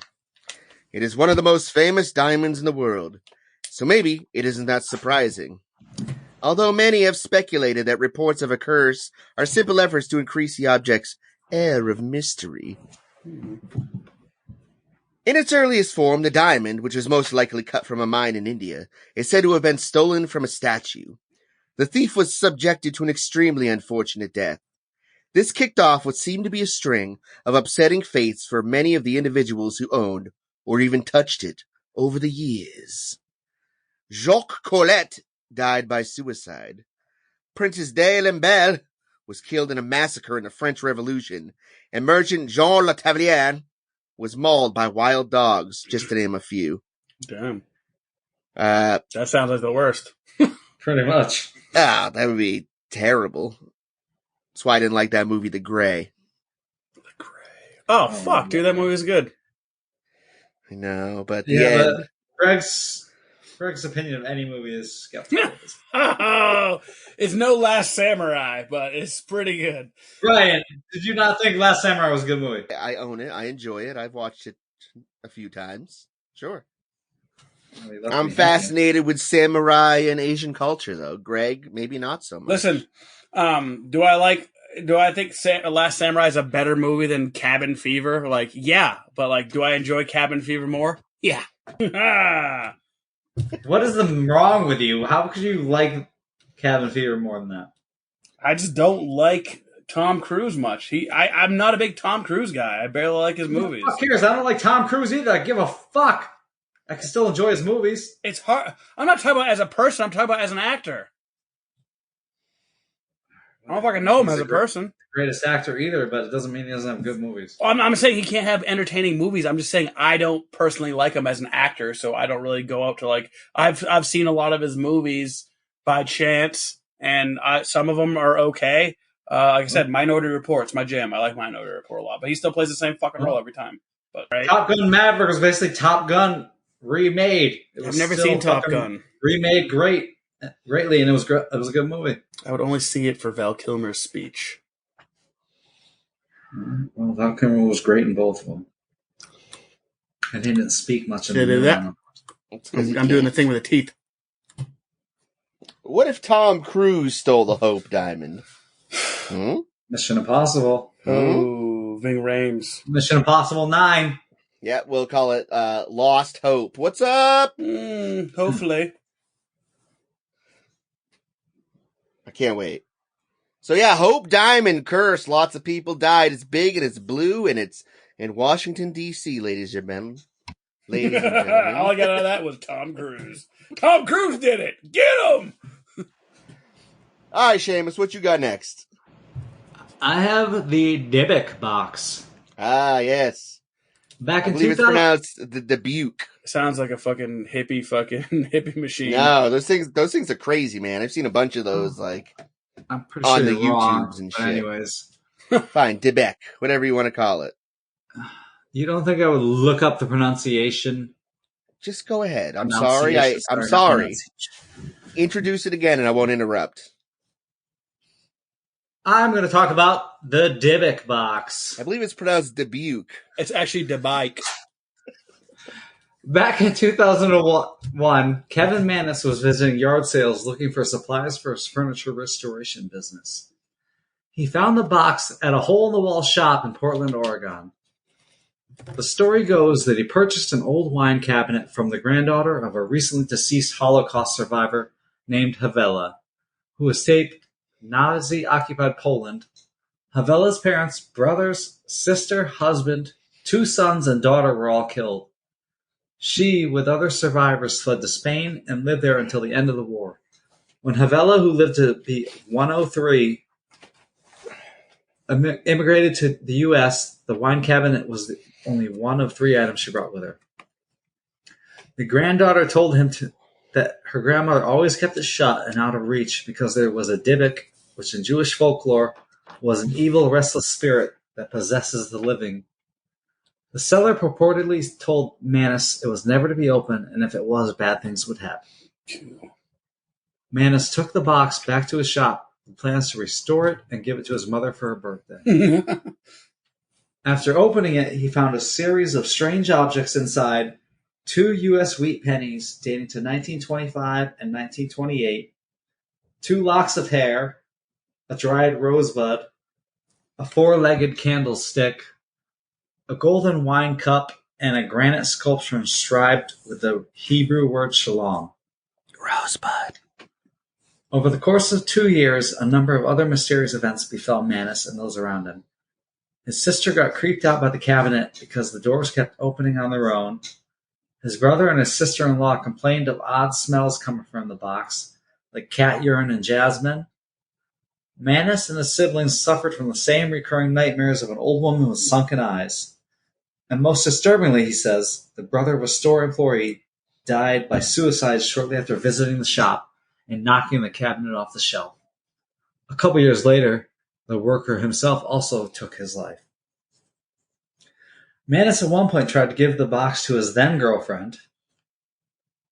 It is one of the most famous diamonds in the world, so maybe it isn't that surprising. Although many have speculated that reports of a curse are simple efforts to increase the object's air of mystery. In its earliest form, the diamond, which was most likely cut from a mine in India, is said to have been stolen from a statue. The thief was subjected to an extremely unfortunate death. This kicked off what seemed to be a string of upsetting fates for many of the individuals who owned or even touched it over the years. Jacques Collet died by suicide. Princess de Lamballe was killed in a massacre in the French Revolution, and merchant Jean Latavaliere was mauled by wild dogs, just to name a few. Damn. That sounds like the worst. Pretty much. That would be terrible. That's why I didn't like that movie, The Grey. The Grey. Oh, fuck, dude, that movie was good. I know, but but Greg's opinion of any movie is skeptical. Oh, it's no Last Samurai, but it's pretty good. Ryan, did you not think Last Samurai was a good movie? I own it. I enjoy it. I've watched it a few times. Sure. I'm fascinated with samurai and Asian culture, though. Greg, maybe not so much. Listen, do I think Last Samurai is a better movie than Cabin Fever? Like, yeah, but like, do I enjoy Cabin Fever more? Yeah. What is wrong with you? How could you like Cabin Fever more than that? I just don't like Tom Cruise much. I'm not a big Tom Cruise guy. I barely like his movies. Who cares? I don't like Tom Cruise either. I give a fuck. I can still enjoy his movies. It's hard. I'm not talking about as a person. I'm talking about as an actor. I don't fucking know him as a person. Greatest actor either, but it doesn't mean he doesn't have good movies. I'm saying he can't have entertaining movies. I'm just saying I don't personally like him as an actor, so I don't really go up to like I've seen a lot of his movies by chance, and some of them are okay. Like I said, Minority Report's my jam. I like Minority Report a lot, but he still plays the same fucking role every time. But right? Top Gun Maverick was basically Top Gun remade. I've never seen Top Gun. Remade greatly, and it was a good movie. I would only see it for Val Kilmer's speech. Well, Val Kilmer was great in both of them. And he didn't speak much in the I'm doing the thing with the teeth. What if Tom Cruise stole the Hope Diamond? Mission Impossible. Oh, Ving Rhames. Mission Impossible 9. Yeah, we'll call it Lost Hope. What's up? Hopefully. I can't wait. So yeah, Hope Diamond curse. Lots of people died. It's big and it's blue and it's in Washington, D.C., ladies and gentlemen. Ladies and gentlemen. All I got out of that was Tom Cruise. Tom Cruise did it. Get him! All right, Seamus, what you got next? I have the Dybbuk box. Ah, yes. Back I in believe 2000. it's pronounced the Dubuque. Sounds like a fucking hippie machine. No, those things are crazy, man. I've seen a bunch of those, like I'm pretty on sure the you're wrong, YouTubes and but shit. anyways. Fine, Dybbuk, whatever you want to call it. You don't think I would look up the pronunciation? Just go ahead. I'm sorry. I'm sorry. Introduce it again, and I won't interrupt. I'm going to talk about the Dybbuk box. I believe it's pronounced Dubuque. It's actually the bike. Back in 2001, Kevin Manis was visiting yard sales looking for supplies for his furniture restoration business. He found the box at a hole-in-the-wall shop in Portland, Oregon. The story goes that he purchased an old wine cabinet from the granddaughter of a recently deceased Holocaust survivor named Havela, who escaped Nazi-occupied Poland. Havela's parents, brothers, sister, husband, 2 sons, and daughter were all killed. She, with other survivors, fled to Spain and lived there until the end of the war. When Havela, who lived to be 103, immigrated to the U.S., the wine cabinet was only one of 3 items she brought with her. The granddaughter told him that her grandmother always kept it shut and out of reach because there was a Dybbuk, which in Jewish folklore was an evil, restless spirit that possesses the living. The seller purportedly told Manus it was never to be opened, and if it was, bad things would happen. Manus took the box back to his shop and plans to restore it and give it to his mother for her birthday. After opening it, he found a series of strange objects inside: 2 U.S. wheat pennies dating to 1925 and 1928, 2 locks of hair, a dried rosebud, a 4-legged candlestick, a golden wine cup, and a granite sculpture inscribed with the Hebrew word shalom. Rosebud. Over the course of 2 years, a number of other mysterious events befell Manus and those around him. His sister got creeped out by the cabinet because the doors kept opening on their own. His brother and his sister-in-law complained of odd smells coming from the box, like cat urine and jasmine. Manus and his siblings suffered from the same recurring nightmares of an old woman with sunken eyes. And most disturbingly, he says, the brother of a store employee died by suicide shortly after visiting the shop and knocking the cabinet off the shelf. A couple years later, the worker himself also took his life. Manus at one point tried to give the box to his then-girlfriend.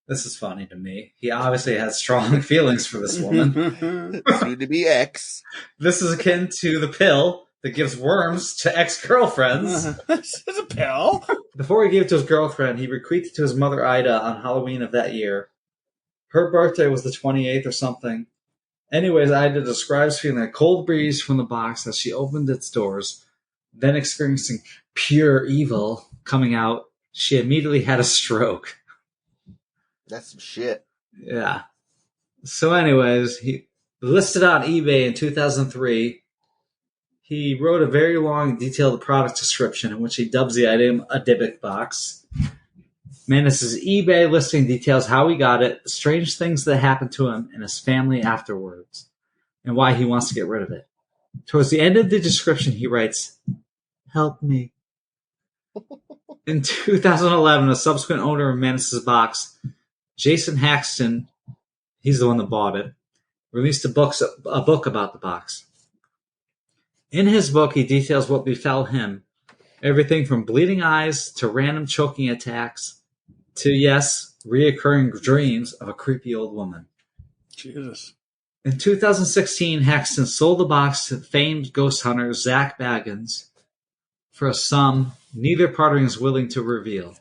This is funny to me. He obviously had strong feelings for this woman. Soon to be ex. This is akin to the pill that gives worms to ex-girlfriends. This is a pill. Before he gave it to his girlfriend, he bequeathed it to his mother Ida on Halloween of that year. Her birthday was the 28th or something. Anyways, Ida describes feeling a cold breeze from the box as she opened its doors. Then experiencing pure evil coming out, she immediately had a stroke. That's some shit. Yeah. So anyways, he listed on eBay in 2003. He wrote a very long, detailed product description in which he dubs the item a Dybbuk box. Manus' eBay listing details how he got it, strange things that happened to him and his family afterwards, and why he wants to get rid of it. Towards the end of the description, he writes, "Help me." In 2011, a subsequent owner of Manus' box, Jason Haxton, he's the one that bought it, released a book about the box. In his book, he details what befell him, everything from bleeding eyes to random choking attacks to, yes, reoccurring dreams of a creepy old woman. Jesus. In 2016, Haxton sold the box to famed ghost hunter Zach Baggins for a sum neither party is willing to reveal.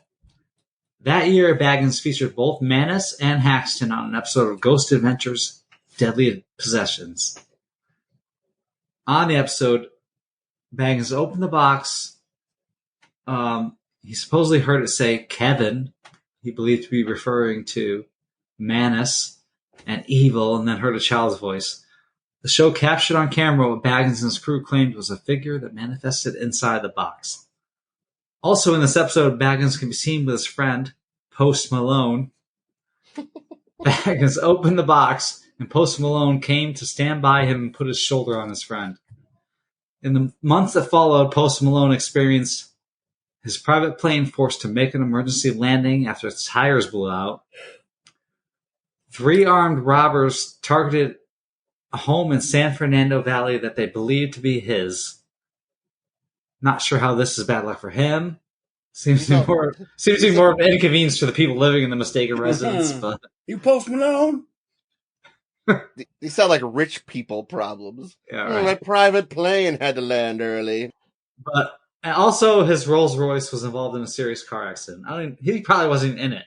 That year, Baggins featured both Manus and Haxton on an episode of Ghost Adventures: Deadly Possessions. On the episode, Baggins opened the box. He supposedly heard it say Kevin, he believed to be referring to Manus and evil, and then heard a child's voice. The show captured on camera what Baggins and his crew claimed was a figure that manifested inside the box. Also in this episode, Baggins can be seen with his friend, Post Malone. Baggins opened the box, and Post Malone came to stand by him and put his shoulder on his friend. In the months that followed, Post Malone experienced his private plane forced to make an emergency landing after its tires blew out. 3 armed robbers targeted a home in San Fernando Valley that they believed to be his. Not sure how this is bad luck for him. Seems to be more of an inconvenience to the people living in the mistaken residence. But You Post Malone? These sound like rich people problems. yeah, Oh, right. my private plane had to land early. But and also, his Rolls Royce was involved in a serious car accident. He probably wasn't in it.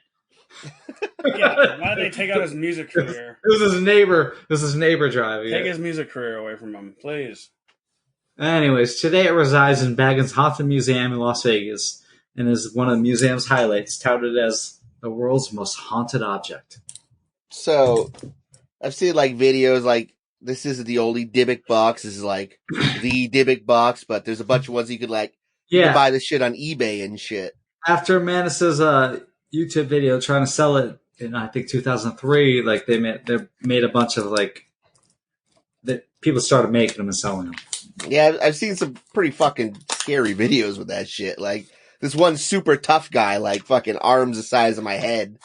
Yeah, why did they take out his music career? It was his neighbor. It was his neighbor driving Take it. his music career away from him, please. Anyways, today it resides in Baggins Haunted Museum in Las Vegas and is one of the museum's highlights, touted as the world's most haunted object. So, I've seen like videos like this isn't the only Dybbuk box. This is like the Dybbuk box, but there's a bunch of ones you could like you Yeah, can buy this shit on eBay and shit. after Manus's YouTube video trying to sell it in I think 2003, like they made a bunch of like that people started making them and selling them. Yeah, I've seen some pretty fucking scary videos with that shit. Like, this one super tough guy, like, fucking arms the size of my head.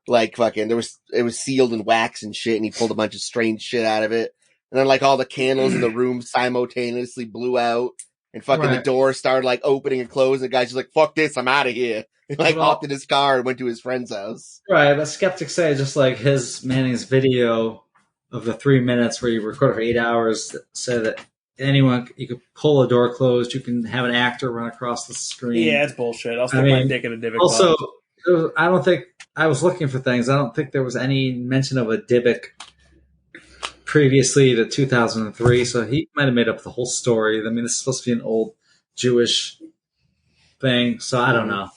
Like, fucking, it was sealed in wax and shit, and he pulled a bunch of strange shit out of it. And then, like, all the candles in the room simultaneously blew out, and fucking the Right. door started, like, opening and closing. The guy's just like, fuck this, I'm out of here. He, like, Well- hopped in his car and went to his friend's house. Right, but skeptics say just like his Manning's video of the 3 minutes where you recorded for 8 hours that said that anyone you could pull a door closed, you can have an actor run across the screen. Yeah, it's bullshit. I'll stick I my mean, dick in a Dybbuk Also, box. I don't think I was looking for things. I don't think there was any mention of a Dybbuk previously to 2003, so he might have made up the whole story. I mean, this is supposed to be an old Jewish thing, so I don't know.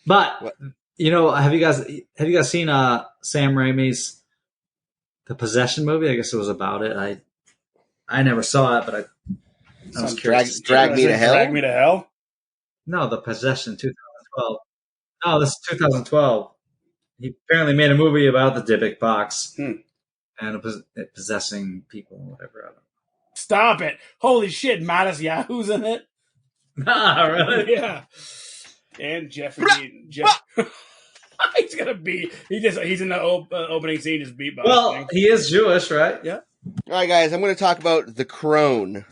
But What? you know, have you guys seen Sam Raimi's The Possession movie? I guess it was about it. I never saw it, but I was Some curious. Drag Me to Hell? Drag Me to Hell? No, The Possession 2012. No, this is 2012. He apparently made a movie about the Dybbuk box and possessing people or whatever. I don't Stop it. Holy shit, Mattis Yahoo's in it. know. Nah, really? Yeah. And Jeffrey Dean. He's gonna be. He's in the opening scene, just beatboxing. Well, he is Jewish, right? Yeah. All right, guys, I'm going to talk about The Crone.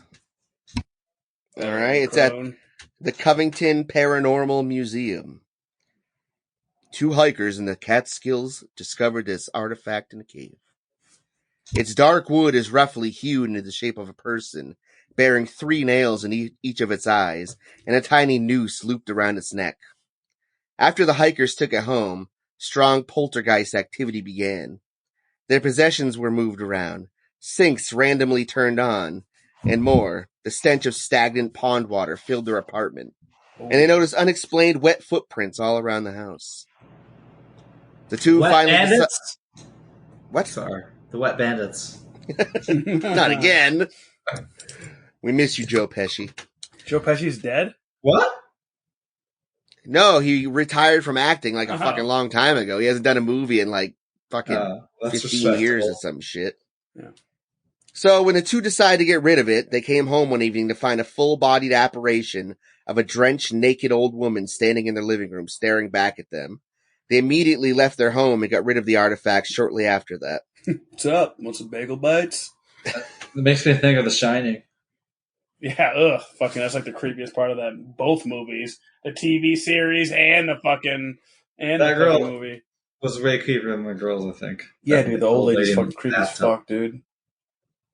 All right, it's at Crone. the Covington Paranormal Museum. Two hikers in the Catskills discovered this artifact in a cave. Its dark wood is roughly hewn into the shape of a person, bearing 3 nails in each of its eyes, and a tiny noose looped around its neck. After the hikers took it home, strong poltergeist activity began. Their possessions were moved around, sinks randomly turned on, and more. The stench of stagnant pond water filled their apartment, and they noticed unexplained wet footprints all around the house. The two Wet finally Bandits? What? Sorry. The Wet Bandits. Not again. We miss you, Joe Pesci. Joe Pesci's dead? What? No, he retired from acting like a Uh-huh. fucking long time ago. He hasn't done a movie in like fucking That's 15 years or respectable. some shit. Yeah. So when the two decided to get rid of it, they came home one evening to find a full-bodied apparition of a drenched, naked old woman standing in their living room, staring back at them. They immediately left their home and got rid of the artifact shortly after that. What's up? Want some bagel bites? It makes me think of The Shining. Yeah, ugh. Fucking, that's like the creepiest part of that. Both movies. The TV series and the fucking, and That the girl. fucking movie. Was way creepier than the girls, I think. Yeah, dude, the old lady's lady in fucking the creepy as bathtub. fuck, dude.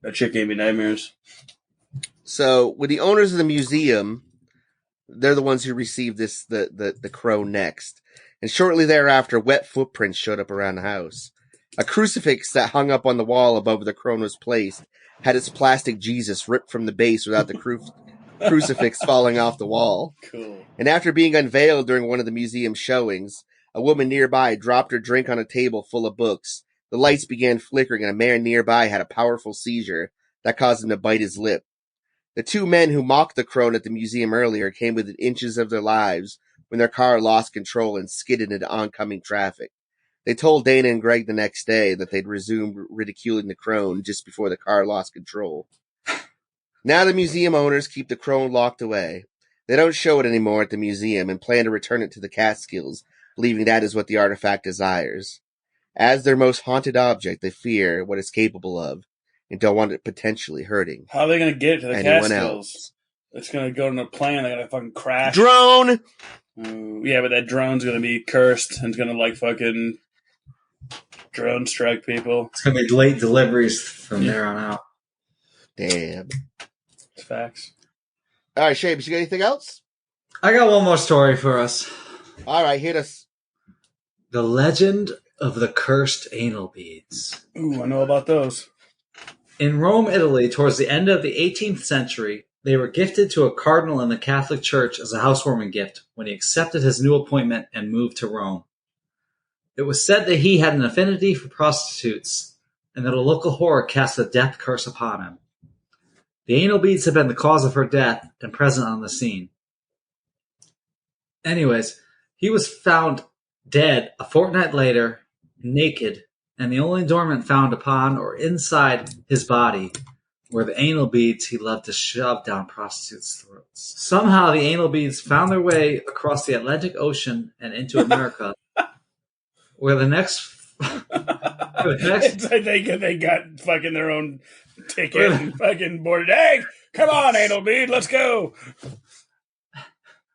That chick gave me nightmares. So with the owners of the museum, they're the ones who received the crow next. And shortly thereafter, wet footprints showed up around the house. A crucifix that hung up on the wall above the crone was placed had its plastic Jesus ripped from the base without the crucifix falling off the wall. Cool. And after being unveiled during one of the museum showings, a woman nearby dropped her drink on a table full of books. The lights began flickering and a man nearby had a powerful seizure that caused him to bite his lip. The two men who mocked the crone at the museum earlier came within inches of their lives when their car lost control and skidded into oncoming traffic. They told Dana and Greg the next day that they'd resumed ridiculing the crone just before the car lost control. Now the museum owners keep the crone locked away. They don't show it anymore at the museum and plan to return it to the Catskills, believing that is what the artifact desires. As their most haunted object, they fear what it's capable of and don't want it potentially hurting How are they gonna get it to the anyone Catskills? else. It's gonna go in a plane. They're gonna fucking crash. Drone! Yeah, but that drone's gonna be cursed and it's gonna like fucking drone strike people. It's going to be late deliveries from there on out. Damn. It's facts. All right, Shamus, you got anything else? I got one more story for us. All right, hit us. The Legend of the Cursed Anal Beads. Ooh, I know about those. In Rome, Italy, towards the end of the 18th century, they were gifted to a cardinal in the Catholic Church as a housewarming gift when he accepted his new appointment and moved to Rome. It was said that he had an affinity for prostitutes and that a local whore cast a death curse upon him. The anal beads had been the cause of her death and present on the scene. Anyways, he was found dead a fortnight later, naked, and the only adornment found upon or inside his body were the anal beads he loved to shove down prostitutes' throats. Somehow, the anal beads found their way across the Atlantic Ocean and into America, where the next. It's like they got fucking their own ticket and fucking boarded. Hey, come on, anal bead, let's go.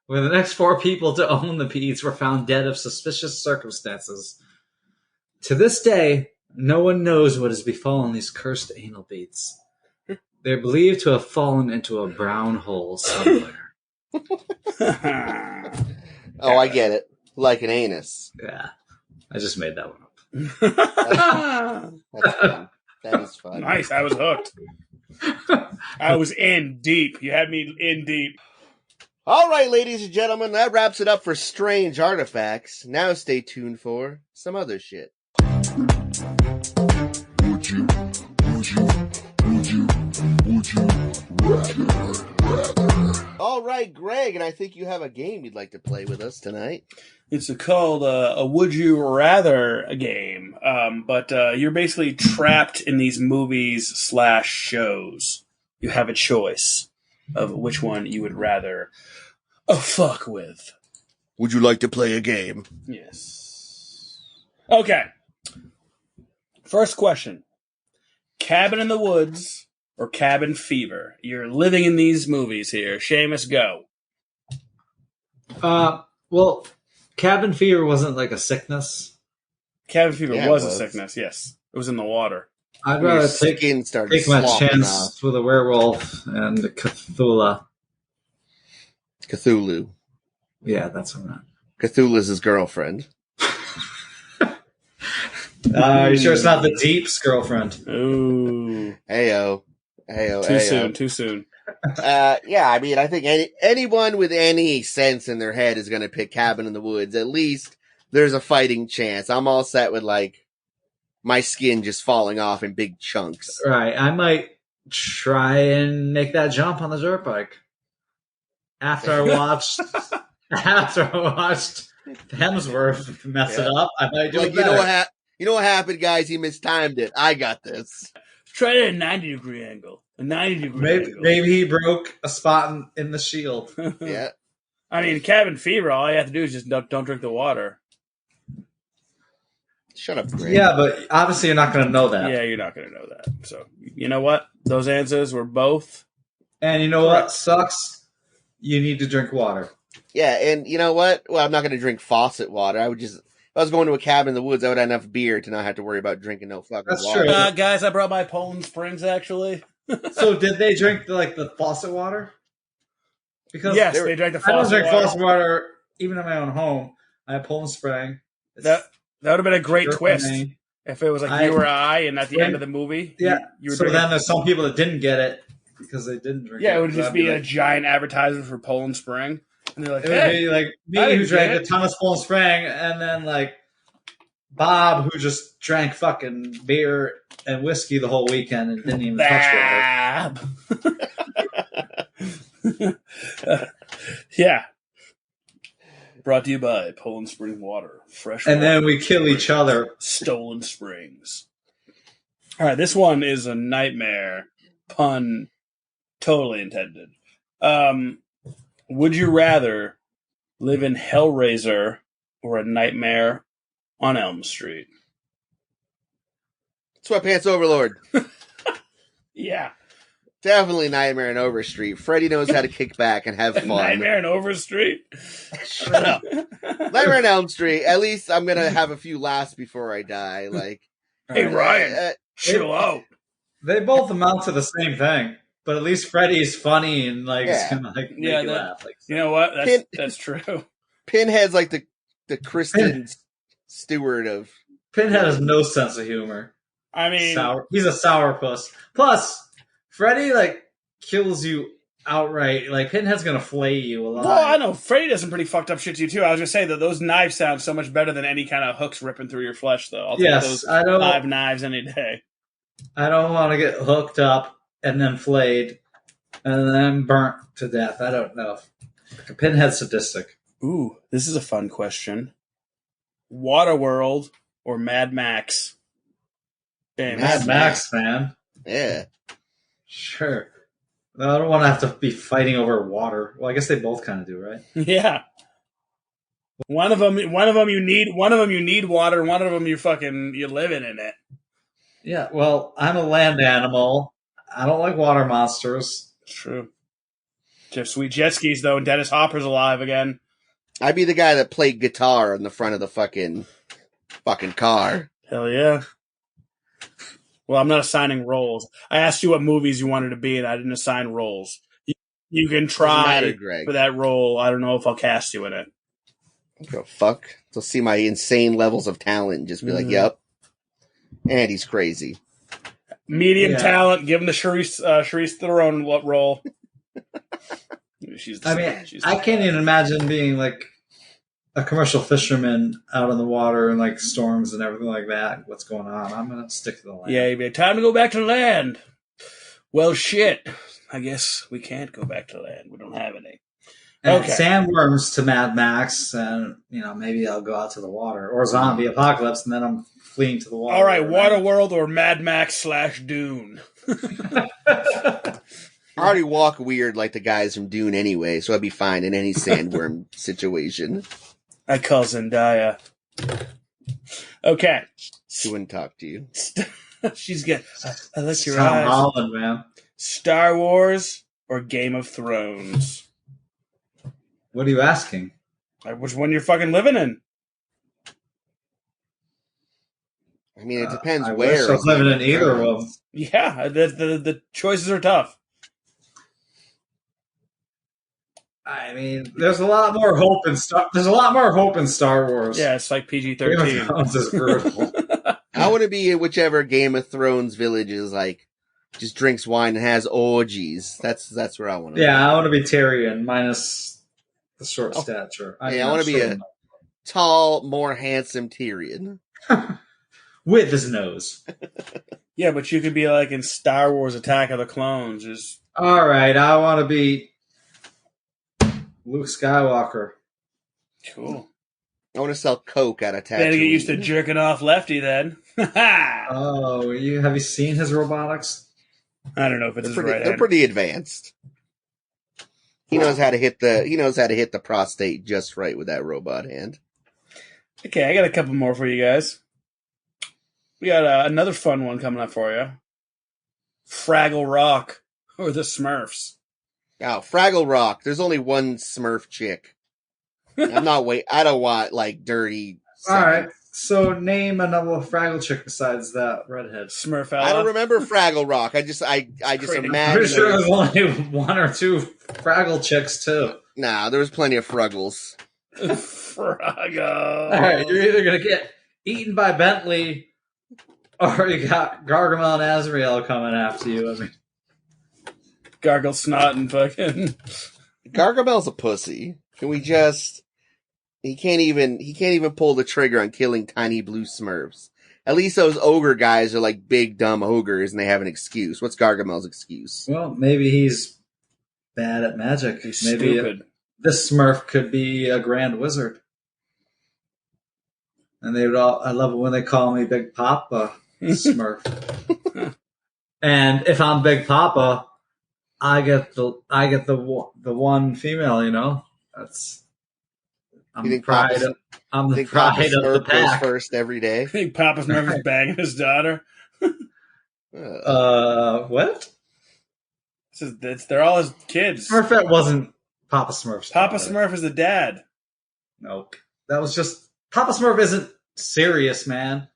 Where the next 4 people to own the beads were found dead of suspicious circumstances. To this day, no one knows what has befallen these cursed anal beads. They're believed to have fallen into a brown hole somewhere. Oh, I get it. Like an anus. Yeah, I just made that one up. That's fun. That is fun. Nice, I was hooked. I was in deep. You had me in deep. All right, ladies and gentlemen, that wraps it up for Strange Artifacts. Now stay tuned for some other shit. Would you rather? All right, Greg, and I think you have a game you'd like to play with us tonight. It's called a Would You Rather game, but you're basically trapped in these movies / shows. You have a choice of which one you would rather fuck with. Would you like to play a game? Yes. Okay. First question. Cabin in the Woods or Cabin Fever? You're living in these movies here. Seamus, go. Well, cabin fever wasn't like a sickness. Cabin Fever Yeah, it was a was. sickness, yes. It was in the water. I'd Your rather take skin started my slopping chance off. with a werewolf and a Cthulhu. Cthulhu. Yeah, that's what I meant. Cthulhu's his girlfriend. You sure it's not the Deep's girlfriend? Ooh. Heyo. Too soon. Yeah, I mean, I think anyone with any sense in their head is going to pick Cabin in the Woods. At least there's a fighting chance. I'm all set with, like, my skin just falling off in big chunks. Right. I might try and make that jump on the dirt bike. After I watched Hemsworth mess it up, I might do Like, it better. you know what happened, guys? He mistimed it. I got this. Try it at a 90-degree angle. A 90-degree angle. Maybe he broke a spot in the shield. Yeah. I mean, Cabin Fever, all you have to do is just don't drink the water. Shut up, Greg. Yeah, but obviously you're not going to know that. Yeah, you're not going to know that. So, you know what? Those answers were both. And you know what sucks? You need to drink water. Yeah, and you know what? Well, I'm not going to drink faucet water. If I was going to a cabin in the woods, I would have enough beer to not have to worry about drinking no fucking That's water. true. Guys, I brought my Poland Springs, actually. So did they drink the faucet water? Because Yes, they drank the I don't faucet drink water. faucet water even in my own home. I have Poland Spring. That would have been a great Sure twist. for me. If it was like you or I, and at the end of the movie, Yeah. you were So drinking. then there's some people that didn't get it because they didn't drink it. Yeah, it would just That'd be a like, giant advertisement for Poland Spring. And they're like, it would hey, be like I me who didn't drank get a it. ton of Poland Spring, and then like Bob who just drank fucking beer and whiskey the whole weekend and didn't even touch water. Bab. Yeah. Brought to you by Poland Spring Water. Fresh And water. then we kill each other. Stolen Springs. All right, this one is a nightmare. Pun totally intended. Would you rather live in Hellraiser or A Nightmare on Elm Street? Sweatpants Overlord. Yeah. Definitely Nightmare on Overstreet. Freddy knows how to kick back and have fun. Nightmare on Overstreet? Shut up. Nightmare on Elm Street. At least I'm going to have a few laughs before I die. Like, Hey, Ryan, uh, chill out. They both amount to the same thing, but at least Freddy's funny and like Yeah. it's gonna like make Yeah, you that- laugh. Like, You know what? Pin- That's true. Pinhead's like the Kristen Stewart of. Pinhead has no sense of humor. I mean, He's a sourpuss. Plus, Freddy like kills you outright. Like Pinhead's gonna flay you alive. well, I know Freddy does some pretty fucked up shit to you too. I was gonna say that those knives sound so much better than any kind of hooks ripping through your flesh, though. I'll take Yes, those I don't. live knives any day. I don't want to get hooked up and then flayed and then burnt to death. I don't know. Pinhead's sadistic. Ooh, this is a fun question. Waterworld or Mad Max? James. Mad Mad Max, man. Yeah. Sure. No, I don't want to have to be fighting over water. Well, I guess they both kind of do, right? Yeah. One of them you need water. One of them you're living in it. Yeah. Well, I'm a land animal. I don't like water monsters. It's true. Just sweet jet skis though, and Dennis Hopper's alive again. I'd be the guy that played guitar in the front of the fucking car. Hell yeah. Well, I'm not assigning roles. I asked you what movies you wanted to be in. I didn't assign roles. You can Doesn't matter, try Greg. for that role. I don't know if I'll cast you in it. I don't give a fuck. They'll see my insane levels of talent and just be like, Mhm. "Yep, and he's crazy." Medium Yeah. talent. Give him the Charisse Theron role. She's the I same. mean, She's the I same. can't even imagine being like a commercial fisherman out on the water and like storms and everything like that. What's going on? I'm gonna stick to the land. Yeah, you'd be like, time to go back to land. Well, shit. I guess we can't go back to land. We don't have any. And Okay. sandworms to Mad Max, and maybe I'll go out to the water or zombie apocalypse, and then I'm fleeing to the water. All right, Waterworld or Mad Max / Dune. I already walk weird like the guys from Dune anyway, so I'd be fine in any sandworm situation. I call Zendaya. Okay. She wouldn't talk to you. She's good. I like your Tom eyes. Holland, man. Star Wars or Game of Thrones? What are you asking? Which one you're fucking living in? I mean, it depends I where. wish I was living in either of them. Yeah, the choices are tough. I mean, there's a lot more hope in Star Wars. Yeah, it's like Game of PG-13. Thrones is brutal. I want to be in whichever Game of Thrones village is like, just drinks wine and has orgies. That's where I want to Yeah, I want to be Tyrion minus the short Oh. stature. Yeah, I wanna be a- Tall, more handsome Tyrion. with his nose. Yeah, but you could be like in Star Wars Attack of the Clones. Just All right, I want to be Luke Skywalker. cool. I want to sell coke out of Tatooine. Better get used to jerking off Lefty then. I Oh, have you seen his robotics? don't know if it's his right They're hand. pretty advanced. He knows how to hit the prostate just right with that robot hand. Okay, I got a couple more for you guys. We got another fun one coming up for you. Fraggle Rock or the Smurfs. Now, Fraggle Rock. There's only one Smurf chick. I don't want like dirty. All right, so name another Fraggle chick besides that redhead. Smurfella. I don't remember Fraggle Rock. I just Crazy. I'm imagine. pretty sure there's only one or two Fraggle chicks too. Nah, there was plenty of Fruggles. Fraggle. All right, you're either gonna get eaten by Bentley, or you got Gargamel and Azrael coming after you. I mean, Gargle snot and fucking. Gargamel's a pussy. Can we just? He can't even pull the trigger on killing tiny blue Smurfs. At least those ogre guys are like big dumb ogres and they have an excuse. What's Gargamel's excuse? well, maybe he's bad at magic. He's Maybe stupid. this Smurf could be a grand wizard. And they would all, I love it when they call me Big Papa Smurf. And if I'm Big Papa, I get the one female, I'm You the think pride Papa's- of, I'm the Think Papa pride of the Smurf goes pack. first every day? I think Papa Smurf is banging his daughter. What? They're all his kids. Smurfette wasn't Papa Smurf's Papa daughter. Smurf is the dad. Nope. That was just Papa Smurf isn't serious, man.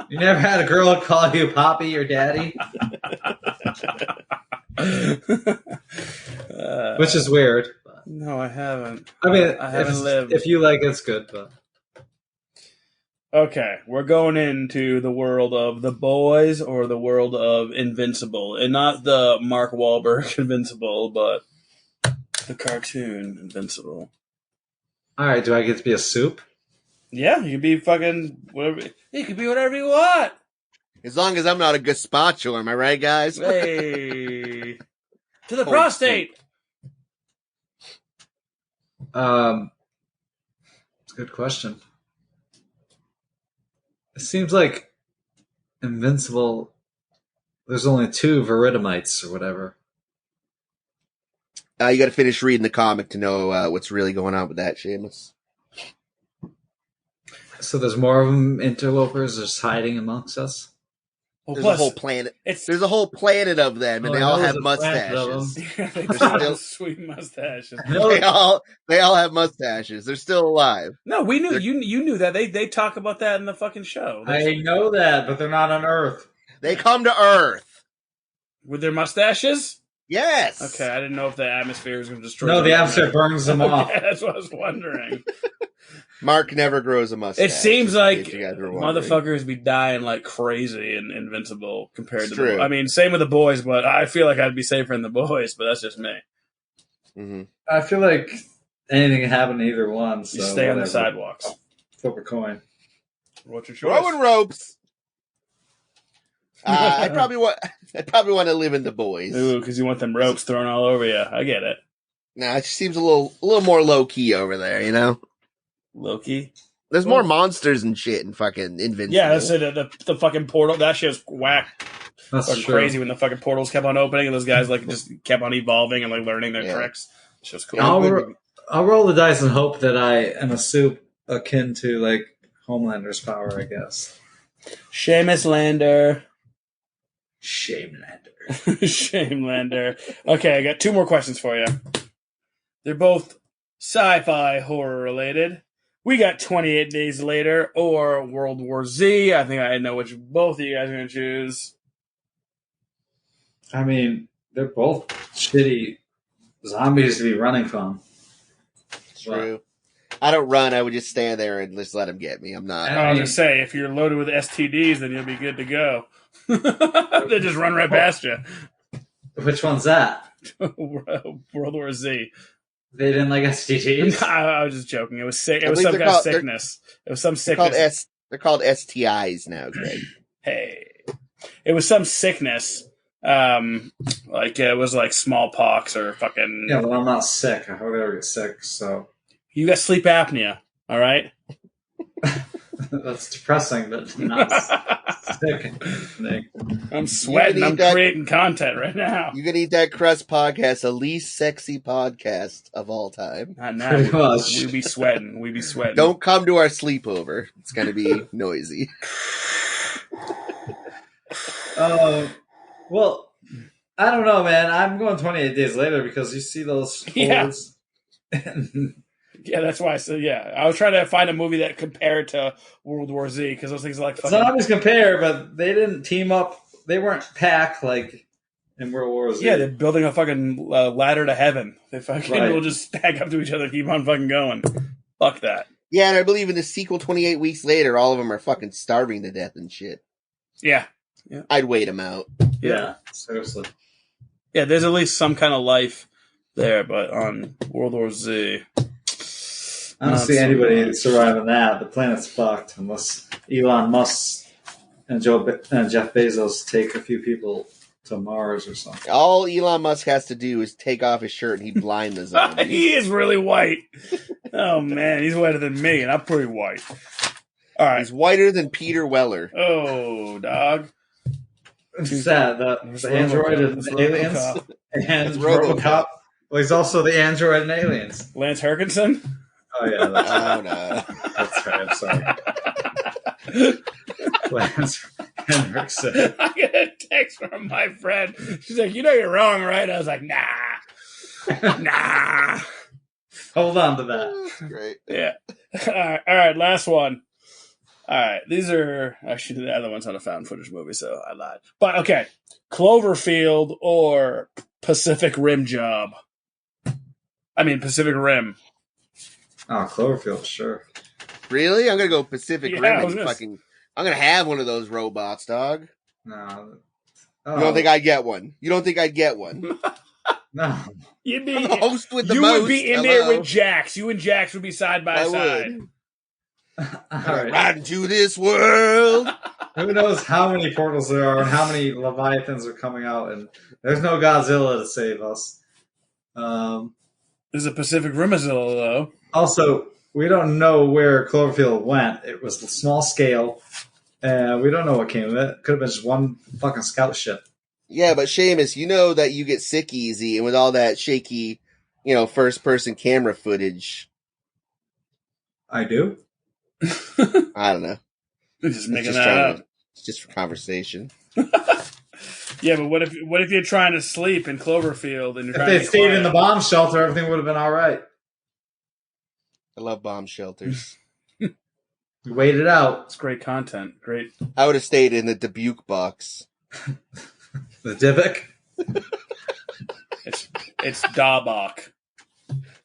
You never had a girl call you Poppy or Daddy, which is weird. No, I haven't. I mean, I haven't lived. if you like it, it's good, but Okay, we're going into the world of The Boys or the world of Invincible. And not the Mark Wahlberg Invincible, but the cartoon Invincible. all right. Do I get to be a soup? Yeah, you can be fucking whatever. You can be whatever you want. As long as I'm not a gazpacho, am I right, guys? Hey. To the Oh, prostate. It's a good question. It seems like Invincible, There's only 2 Viridamites or whatever. You got to finish reading the comic to know what's really going on with that, Seamus. So there's more of them interlopers just hiding amongst us? Well, There's plus, a whole planet. it's There's a whole planet of them, and Oh, they I all know have there's a planet of mustaches. yeah, they They're do have still- sweet mustaches. They all have mustaches. They're still alive. No, we knew They're- you knew that they talk about that in the fucking show. I know that, but they're not on Earth. They come to Earth. With their mustaches. Yes. Okay, I didn't know if the atmosphere was going to destroy. No, them. the atmosphere burns them off. Okay, that's what I was wondering. Mark never grows a mustache. It seems just in like case you guys were wondering. motherfuckers be dying like crazy in Invincible compared It's to true. I mean, same with the boys, but I feel like I'd be safer in the boys, but that's just me. Mhm. I feel like anything can happen to either one. So You stay on the whatever. sidewalks. Flip a coin. What's your choice? Throwing ropes. I probably want to live in the boys. Ooh, because you want them ropes thrown all over you. I get it. Nah, it just seems a little more low key over there. You know, Loki. there's more monsters and shit in fucking Invincible. Yeah, that's it. The fucking portal. That shit was whack. That's Fucking true. crazy when the fucking portals kept on opening and those guys like just kept on evolving and like learning their Yeah. tricks. It's just cool. I'll roll the dice and hope that I am a soup akin to like Homelander's power, I guess. Seamus Lander. Shamelander. Shamelander. Okay, I got 2 more questions for you. They're both sci-fi horror related. We got 28 Days Later or World War Z. I think I know which both of you guys are going to choose. I mean, they're both shitty zombies to be running from. True. I don't run. I would just stand there and just let them get me. I'm not. I was going to say, if you're loaded with STDs, then you'll be good to go. They just run right past you. Which one's that? World War Z. They didn't like STDs? I was just joking. It was sick. It I was believe some they're kind of called- they're- sickness. It was some They're called sickness. STIs now, Greg. Hey, it was some sickness. Like it was like smallpox or fucking. Yeah, well, I'm not sick. I hope I ever get sick, so You got sleep apnea. All right. that's depressing, but not sick. Nick. I'm sweating. You can I'm eat that- creating content right now. You can eat that crust podcast, the least sexy podcast of all time. Not now. Pretty much. We be sweating. We be sweating. Don't come to our sleepover. It's going to be noisy. Well, I don't know, man. I'm going 28 Days Later because you see those Yeah. hordes. Yeah, that's why I said yeah. I was trying to find a movie that compared to World War Z because those things are like It's fucking. not always compare, but they didn't team up. They weren't packed like in World War Z. Yeah, they're building a fucking ladder to heaven. They fucking Right. will just stack up to each other, keep on fucking going. Fuck that. Yeah, and I believe in the sequel 28 weeks later, all of them are fucking starving to death and shit. Yeah, I'd wait them out. yeah, seriously. yeah. There's at least some kind of life there, but on World War Z, I don't not see so anybody much. surviving that. The planet's fucked unless Elon Musk and Jeff Bezos take a few people to Mars or something. All Elon Musk has to do is take off his shirt and he'd blind the zombies. he is really white. Oh man, he's whiter than me, and I'm pretty white. All right. He's whiter than Peter Weller. Oh, dog. It's sad. It's The android RoboCop. and It's aliens. RoboCop. And It's RoboCop. RoboCop. Well, he's also the android and aliens. Lance Herkinson. Oh, yeah. Oh, no. That's right. I'm sorry. Lance Henriksen. I get a text from my friend. She's like, "You know you're wrong, right?" I was like, "Nah, nah." Hold on to that. That's great. Yeah. All right. Last one. All right. These are actually the other one's not a found footage movie, so I lied. But okay, Cloverfield or Pacific Rim Job. I mean Pacific Rim. Oh, Cloverfield, sure. Really? I'm going to go Pacific Yeah, Rim I was and gonna- fucking... I'm going to have one of those robots, dog. No. You don't think I'd get one? You don't think I'd get one? No. You'd be I'm the host with the you most. would be in there Hello. with Jax. You and Jax would be side by I side. would. All right. Right into this world. Who knows how many portals there are and how many Leviathans are coming out, and there's no Godzilla to save us. There's a Pacific Rimazilla though. Also, we don't know where Cloverfield went. It was small scale. We don't know what came of it. Could have been just one fucking scout ship. Yeah, but Seamus, you know that you get sick easy, and with all that shaky, first-person camera footage, I do. I don't know. Just making Just that trying up. to- It's just for conversation. Yeah, but what if you're trying to sleep in Cloverfield and you're If trying they to stayed in the bomb shelter, everything would have been all right. I love bomb shelters. We waited out. It's great content. Great. I would have stayed in the Dubuque box. The Dybbuk. It's Daubach.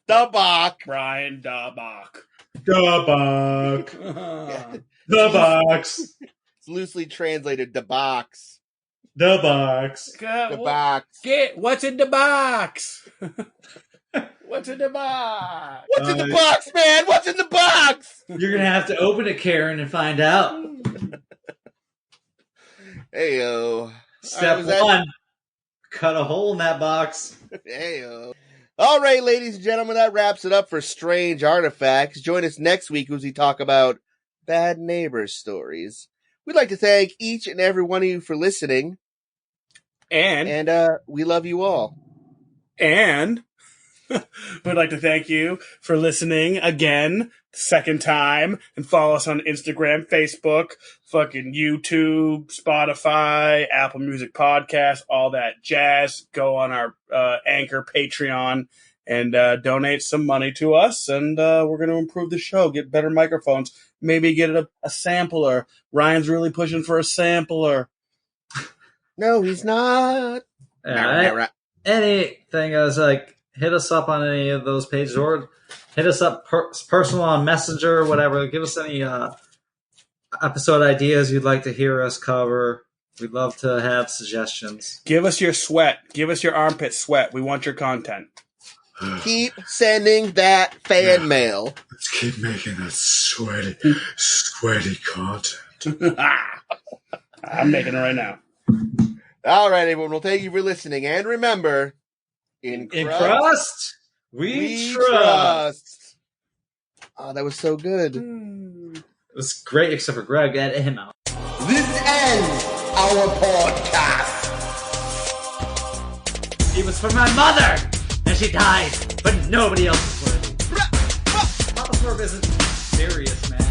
The box. Brian Daubach. The box. The box. It's loosely translated the box. The box. The box. What's in the box? What's in the box? What's in the box, man? What's in the box? You're going to have to open it, Karen, and find out. Heyo. Step was that- one, cut a hole in that box. Heyo. All right, ladies and gentlemen, that wraps it up for Strange Artifacts. Join us next week as we talk about bad neighbor stories. We'd like to thank each and every one of you for listening, And we love you all. we'd like to thank you for listening again, second time, and follow us on Instagram, Facebook, fucking YouTube, Spotify, Apple Music Podcast, all that jazz. Go on our Anchor Patreon and donate some money to us, and we're going to improve the show, get better microphones, maybe get a sampler. Ryan's really pushing for a sampler. No, he's not. Anything is like, hit us up on any of those pages or hit us up personal on Messenger or whatever. Give us any episode ideas you'd like to hear us cover. We'd love to have suggestions. Give us your sweat. Give us your armpit sweat. We want your content. Keep sending that fan mail. Let's keep making that sweaty content. I'm making it right now. All right, everyone. Well, thank you for listening. And remember, in Crust, we trust. Oh, that was so good. It was great, except for Greg. Edit him out. This ends our podcast. It was for my mother, and she died, but nobody else is worthy. Papa Smurf isn't serious, man.